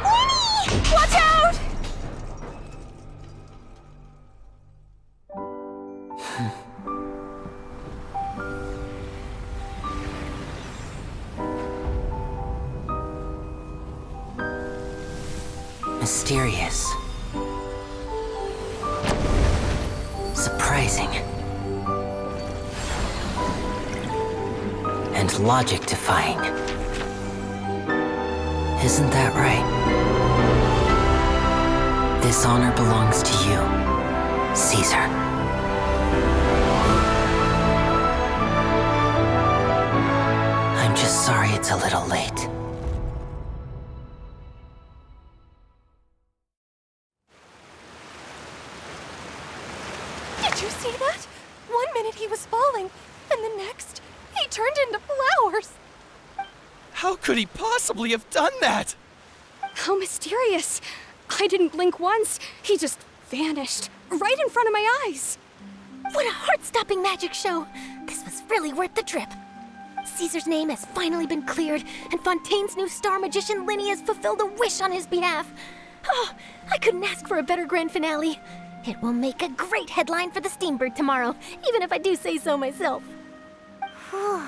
S5: Lyney! Watch out!
S6: Mysterious. Surprising. And logic-defying. Isn't that right? This honor belongs to you, Caesar. I'm just sorry it's a little late.
S14: Did you see that? 1 minute he was falling, and the next, he turned into flowers.
S16: How could he possibly have done that?
S5: How mysterious. I didn't blink once. He just vanished right in front of my eyes.
S3: What a heart-stopping magic show! This was really worth the trip. Caesar's name has finally been cleared, and Fontaine's new star magician Lyney has fulfilled a wish on his behalf. Oh, I couldn't ask for a better grand finale. It will make a great headline for the Steambird tomorrow, even if I do say so myself.
S1: Whew.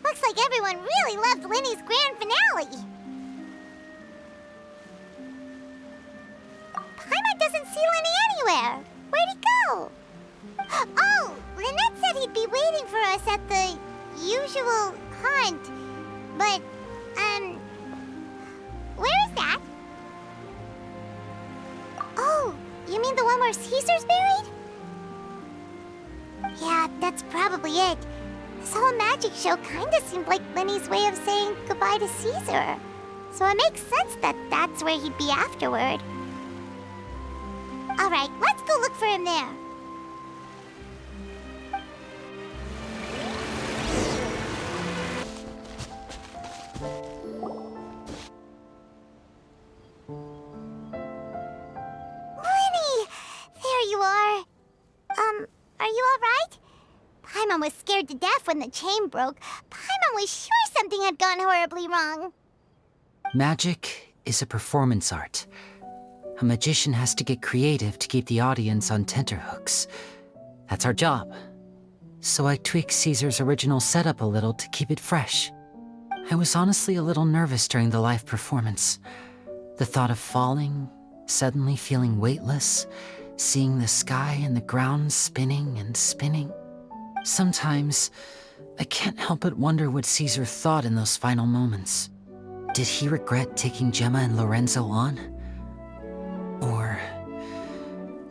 S1: Looks like everyone really loved Lyney's grand finale. Paimon doesn't see Lyney anywhere. Where'd he go? Oh, Lynette said he'd be waiting for us at the usual hunt. But, where is that? Oh, you mean the one where Caesar's buried? Yeah, that's probably it. This whole magic show kinda seemed like Lyney's way of saying goodbye to Caesar. So it makes sense that that's where he'd be afterward. Alright, let's go look for him there. Lyney! There you are. Are you alright? Paimon was scared to death when the chain broke. Paimon was sure something had gone horribly wrong.
S6: Magic is a performance art. A magician has to get creative to keep the audience on tenterhooks. That's our job. So I tweaked Caesar's original setup a little to keep it fresh. I was honestly a little nervous during the live performance. The thought of falling, suddenly feeling weightless, seeing the sky and the ground spinning and spinning. Sometimes, I can't help but wonder what Caesar thought in those final moments. Did he regret taking Gemma and Lorenzo on? Or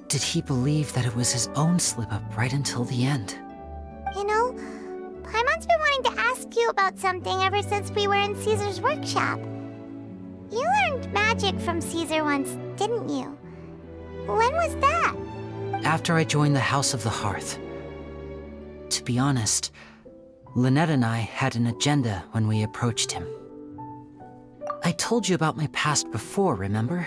S6: did he believe that it was his own slip-up right until the end?
S1: You know, Paimon's been wanting to ask you about something ever since we were in Caesar's workshop. You learned magic from Caesar once, didn't you? When was that?
S6: After I joined the House of the Hearth. To be honest, Lynette and I had an agenda when we approached him. I told you about my past before, remember?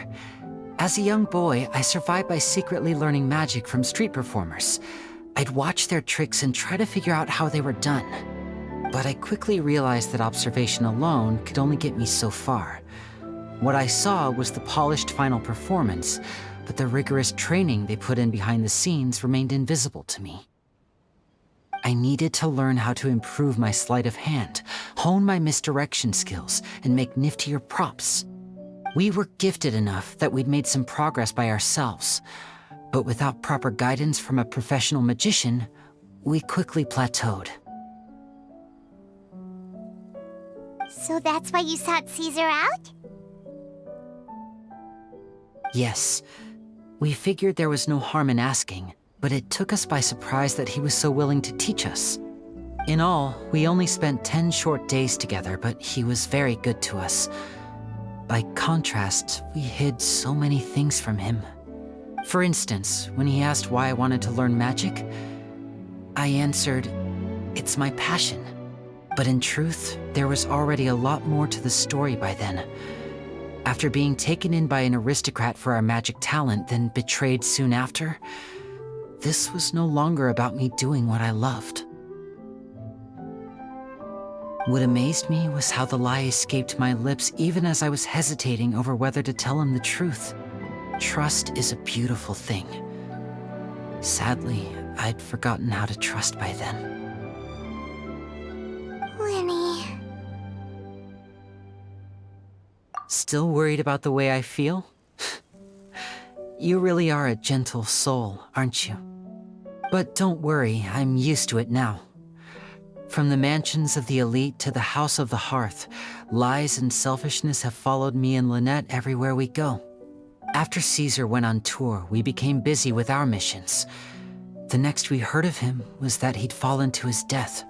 S6: As a young boy, I survived by secretly learning magic from street performers. I'd watch their tricks and try to figure out how they were done. But I quickly realized that observation alone could only get me so far. What I saw was the polished final performance, but the rigorous training they put in behind the scenes remained invisible to me. I needed to learn how to improve my sleight of hand, hone my misdirection skills, and make niftier props. We were gifted enough that we'd made some progress by ourselves, but without proper guidance from a professional magician, we quickly plateaued.
S1: So that's why you sought Caesar out?
S6: Yes. We figured there was no harm in asking, but it took us by surprise that he was so willing to teach us. In all, we only spent 10 short days together, but he was very good to us. By contrast, we hid so many things from him. For instance, when he asked why I wanted to learn magic, I answered, "It's my passion." But in truth, there was already a lot more to the story by then. After being taken in by an aristocrat for our magic talent, then betrayed soon after, this was no longer about me doing what I loved. What amazed me was how the lie escaped my lips even as I was hesitating over whether to tell him the truth. Trust is a beautiful thing. Sadly, I'd forgotten how to trust by then.
S1: Lyney.
S6: Still worried about the way I feel? You really are a gentle soul, aren't you? But don't worry, I'm used to it now. From the mansions of the elite to the House of the Hearth, lies and selfishness have followed me and Lynette everywhere we go. After Caesar went on tour, we became busy with our missions. The next we heard of him was that he'd fallen to his death,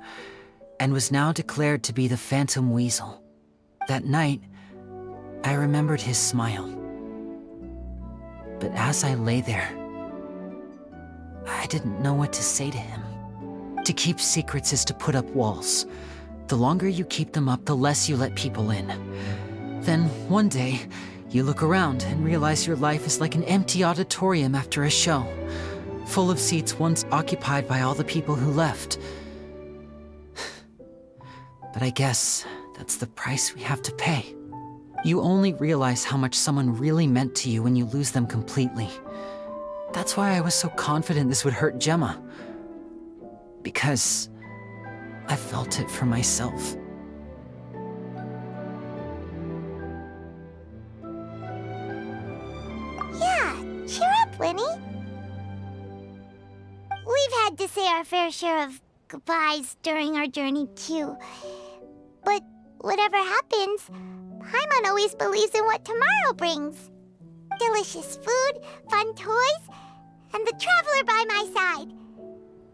S6: and was now declared to be the Phantom Weasel. That night, I remembered his smile. But as I lay there, I didn't know what to say to him. To keep secrets is to put up walls. The longer you keep them up, the less you let people in. Then, one day, you look around and realize your life is like an empty auditorium after a show, full of seats once occupied by all the people who left. But I guess that's the price we have to pay. You only realize how much someone really meant to you when you lose them completely. That's why I was so confident this would hurt Gemma. Because I felt it for myself.
S1: Yeah, cheer up, Lyney. We've had to say our fair share of goodbyes during our journey, too. But whatever happens, Paimon always believes in what tomorrow brings. Delicious food, fun toys, and the Traveler by my side.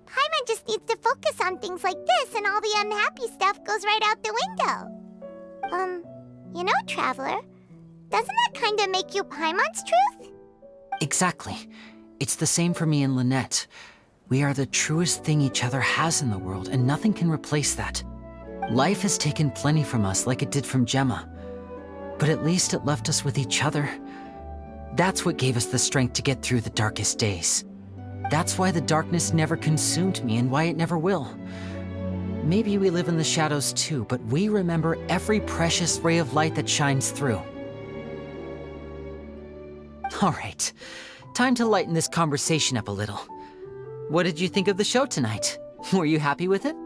S1: Paimon just needs to focus on things like this, and all the unhappy stuff goes right out the window. You know, Traveler, doesn't that kind of make you Paimon's truth?
S6: Exactly. It's the same for me and Lynette. We are the truest thing each other has in the world, and nothing can replace that. Life has taken plenty from us, like it did from Gemma. But at least it left us with each other. That's what gave us the strength to get through the darkest days. That's why the darkness never consumed me, and why it never will. Maybe we live in the shadows too, but we remember every precious ray of light that shines through. All right, time to lighten this conversation up a little. What did you think of the show tonight? Were you happy with it?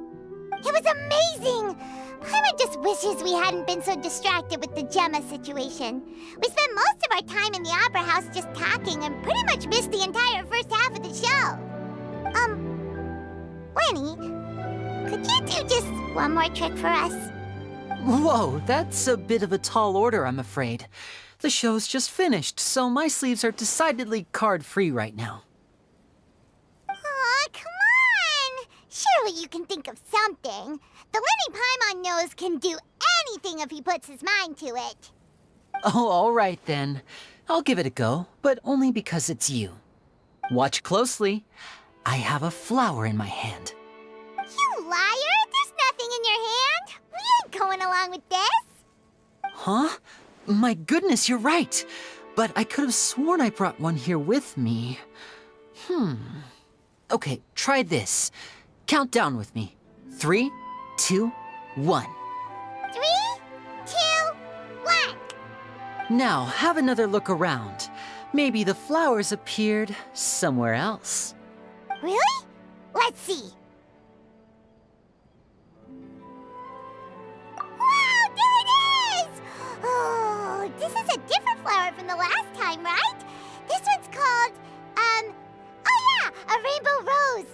S1: It was amazing! Paimon just wishes we hadn't been so distracted with the Gemma situation. We spent most of our time in the Opera House just talking and pretty much missed the entire first half of the show. Lyney, could you do just one more trick for us?
S6: Whoa, that's a bit of a tall order, I'm afraid. The show's just finished, so my sleeves are decidedly card-free right now.
S1: Aw, come on! Surely you can think of something. The Lyney Paimon knows can do anything if he puts his mind to it.
S6: Oh, all right then. I'll give it a go, but only because it's you. Watch closely. I have a flower in my hand.
S1: You liar! There's nothing in your hand! We ain't going along with this!
S6: Huh? My goodness, you're right. But I could have sworn I brought one here with me. Okay, try this. Count down with me. 3, 2, 1.
S1: 3, 2, 1.
S6: Now, have another look around. Maybe the flowers appeared somewhere else.
S1: Really? Let's see. Wow, there it is! Oh, this is a different flower from the last time, right? This one's called, oh yeah, a rainbow rose.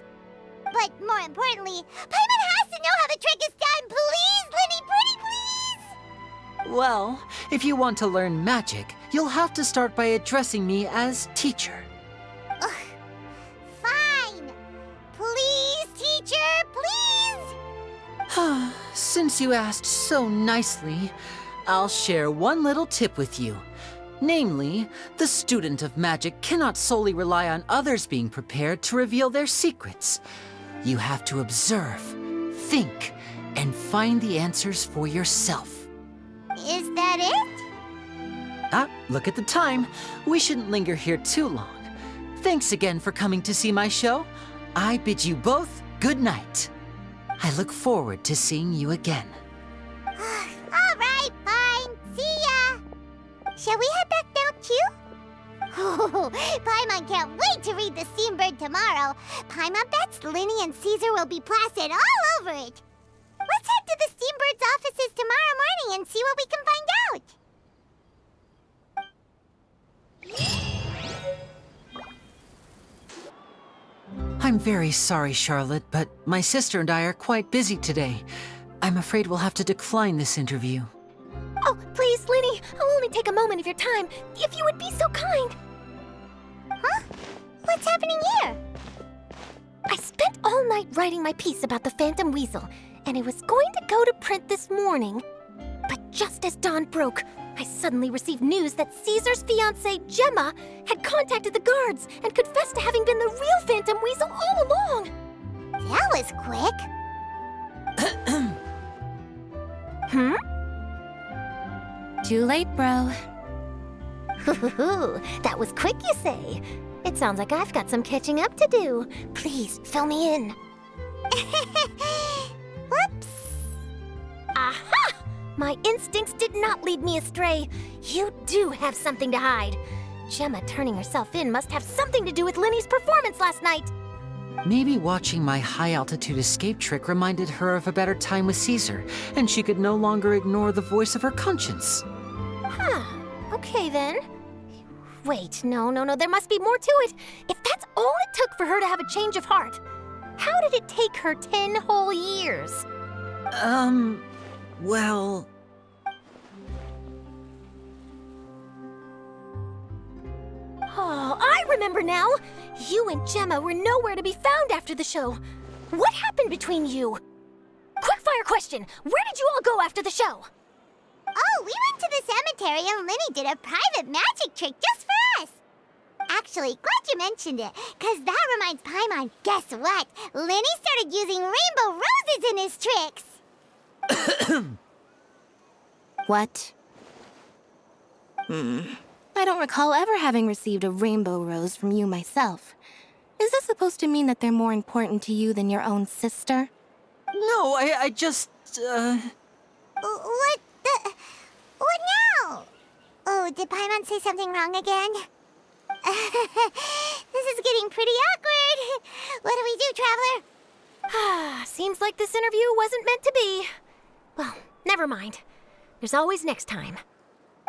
S1: But more importantly, Paimon has to know how the trick is done. Please, Lyney, pretty please!
S6: Well, if you want to learn magic, you'll have to start by addressing me as teacher.
S1: Ugh. Fine. Please, teacher, please!
S6: Since you asked so nicely, I'll share one little tip with you. Namely, the student of magic cannot solely rely on others being prepared to reveal their secrets. You have to observe, think, and find the answers for yourself.
S1: Is that it?
S6: Look at the time. We shouldn't linger here too long. Thanks again for coming to see my show. I bid you both good night. I look forward to seeing you again.
S1: All right, fine. See ya. Shall we head back now, too? Oh, Paimon can't wait to read The Steambird tomorrow. Paimon bets Lyney and Caesar will be plastered all over it. Let's head to the Steambird's offices tomorrow morning and see what we can find out.
S6: I'm very sorry, Charlotte, but my sister and I are quite busy today. I'm afraid we'll have to decline this interview.
S3: Oh, please, Lyney, I'll only take a moment of your time, if you would be so kind.
S1: Huh? What's happening here?
S3: I spent all night writing my piece about the Phantom Weasel, and it was going to go to print this morning. But just as dawn broke, I suddenly received news that Caesar's fiancée, Gemma, had contacted the guards and confessed to having been the real Phantom Weasel all along.
S1: That was quick.
S3: Hmm?
S5: Too late, bro.
S3: That was quick, you say? It sounds like I've got some catching up to do. Please, fill me in.
S1: Whoops.
S3: Aha! My instincts did not lead me astray. You do have something to hide. Gemma turning herself in must have something to do with Lyney's performance last night.
S6: Maybe watching my high-altitude escape trick reminded her of a better time with Caesar, and she could no longer ignore the voice of her conscience.
S3: Huh. Okay, then. Wait, no, there must be more to it. If that's all it took for her to have a change of heart, how did it take her 10 whole years?
S6: Well...
S3: Oh, I remember now! You and Gemma were nowhere to be found after the show. What happened between you? Quickfire question! Where did you all go after the show?
S1: Oh, we went to the cemetery and Lyney did a private magic trick just for us. Actually, glad you mentioned it, because that reminds Paimon, guess what? Lyney started using rainbow roses in his tricks.
S5: What? I don't recall ever having received a rainbow rose from you myself. Is this supposed to mean that they're more important to you than your own sister?
S6: No, I just,
S1: What now? Oh, did Paimon say something wrong again? This is getting pretty awkward. What do we do, Traveler?
S3: Seems like this interview wasn't meant to be. Well, never mind. There's always next time.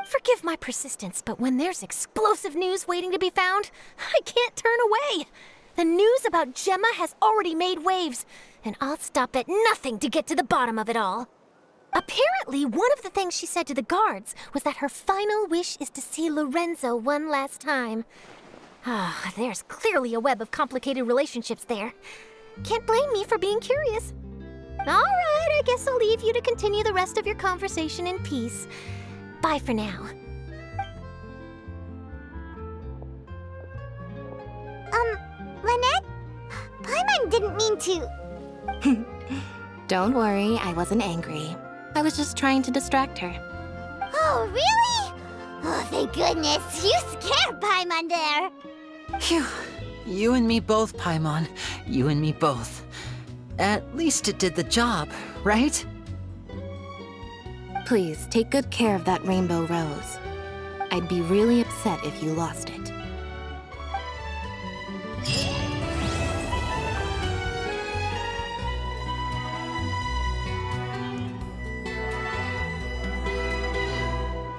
S3: Forgive my persistence, but when there's explosive news waiting to be found, I can't turn away. The news about Gemma has already made waves, and I'll stop at nothing to get to the bottom of it all. Apparently, one of the things she said to the guards was that her final wish is to see Lorenzo one last time. There's clearly a web of complicated relationships there. Can't blame me for being curious. All right, I guess I'll leave you to continue the rest of your conversation in peace. Bye for now.
S1: Lynette? Paimon didn't mean to...
S5: Don't worry, I wasn't angry. I was just trying to distract her.
S1: Oh, really? Oh, thank goodness. You scared Paimon there.
S6: Phew. You and me both, Paimon. You and me both. At least it did the job, right?
S5: Please, take good care of that rainbow rose. I'd be really upset if you lost it.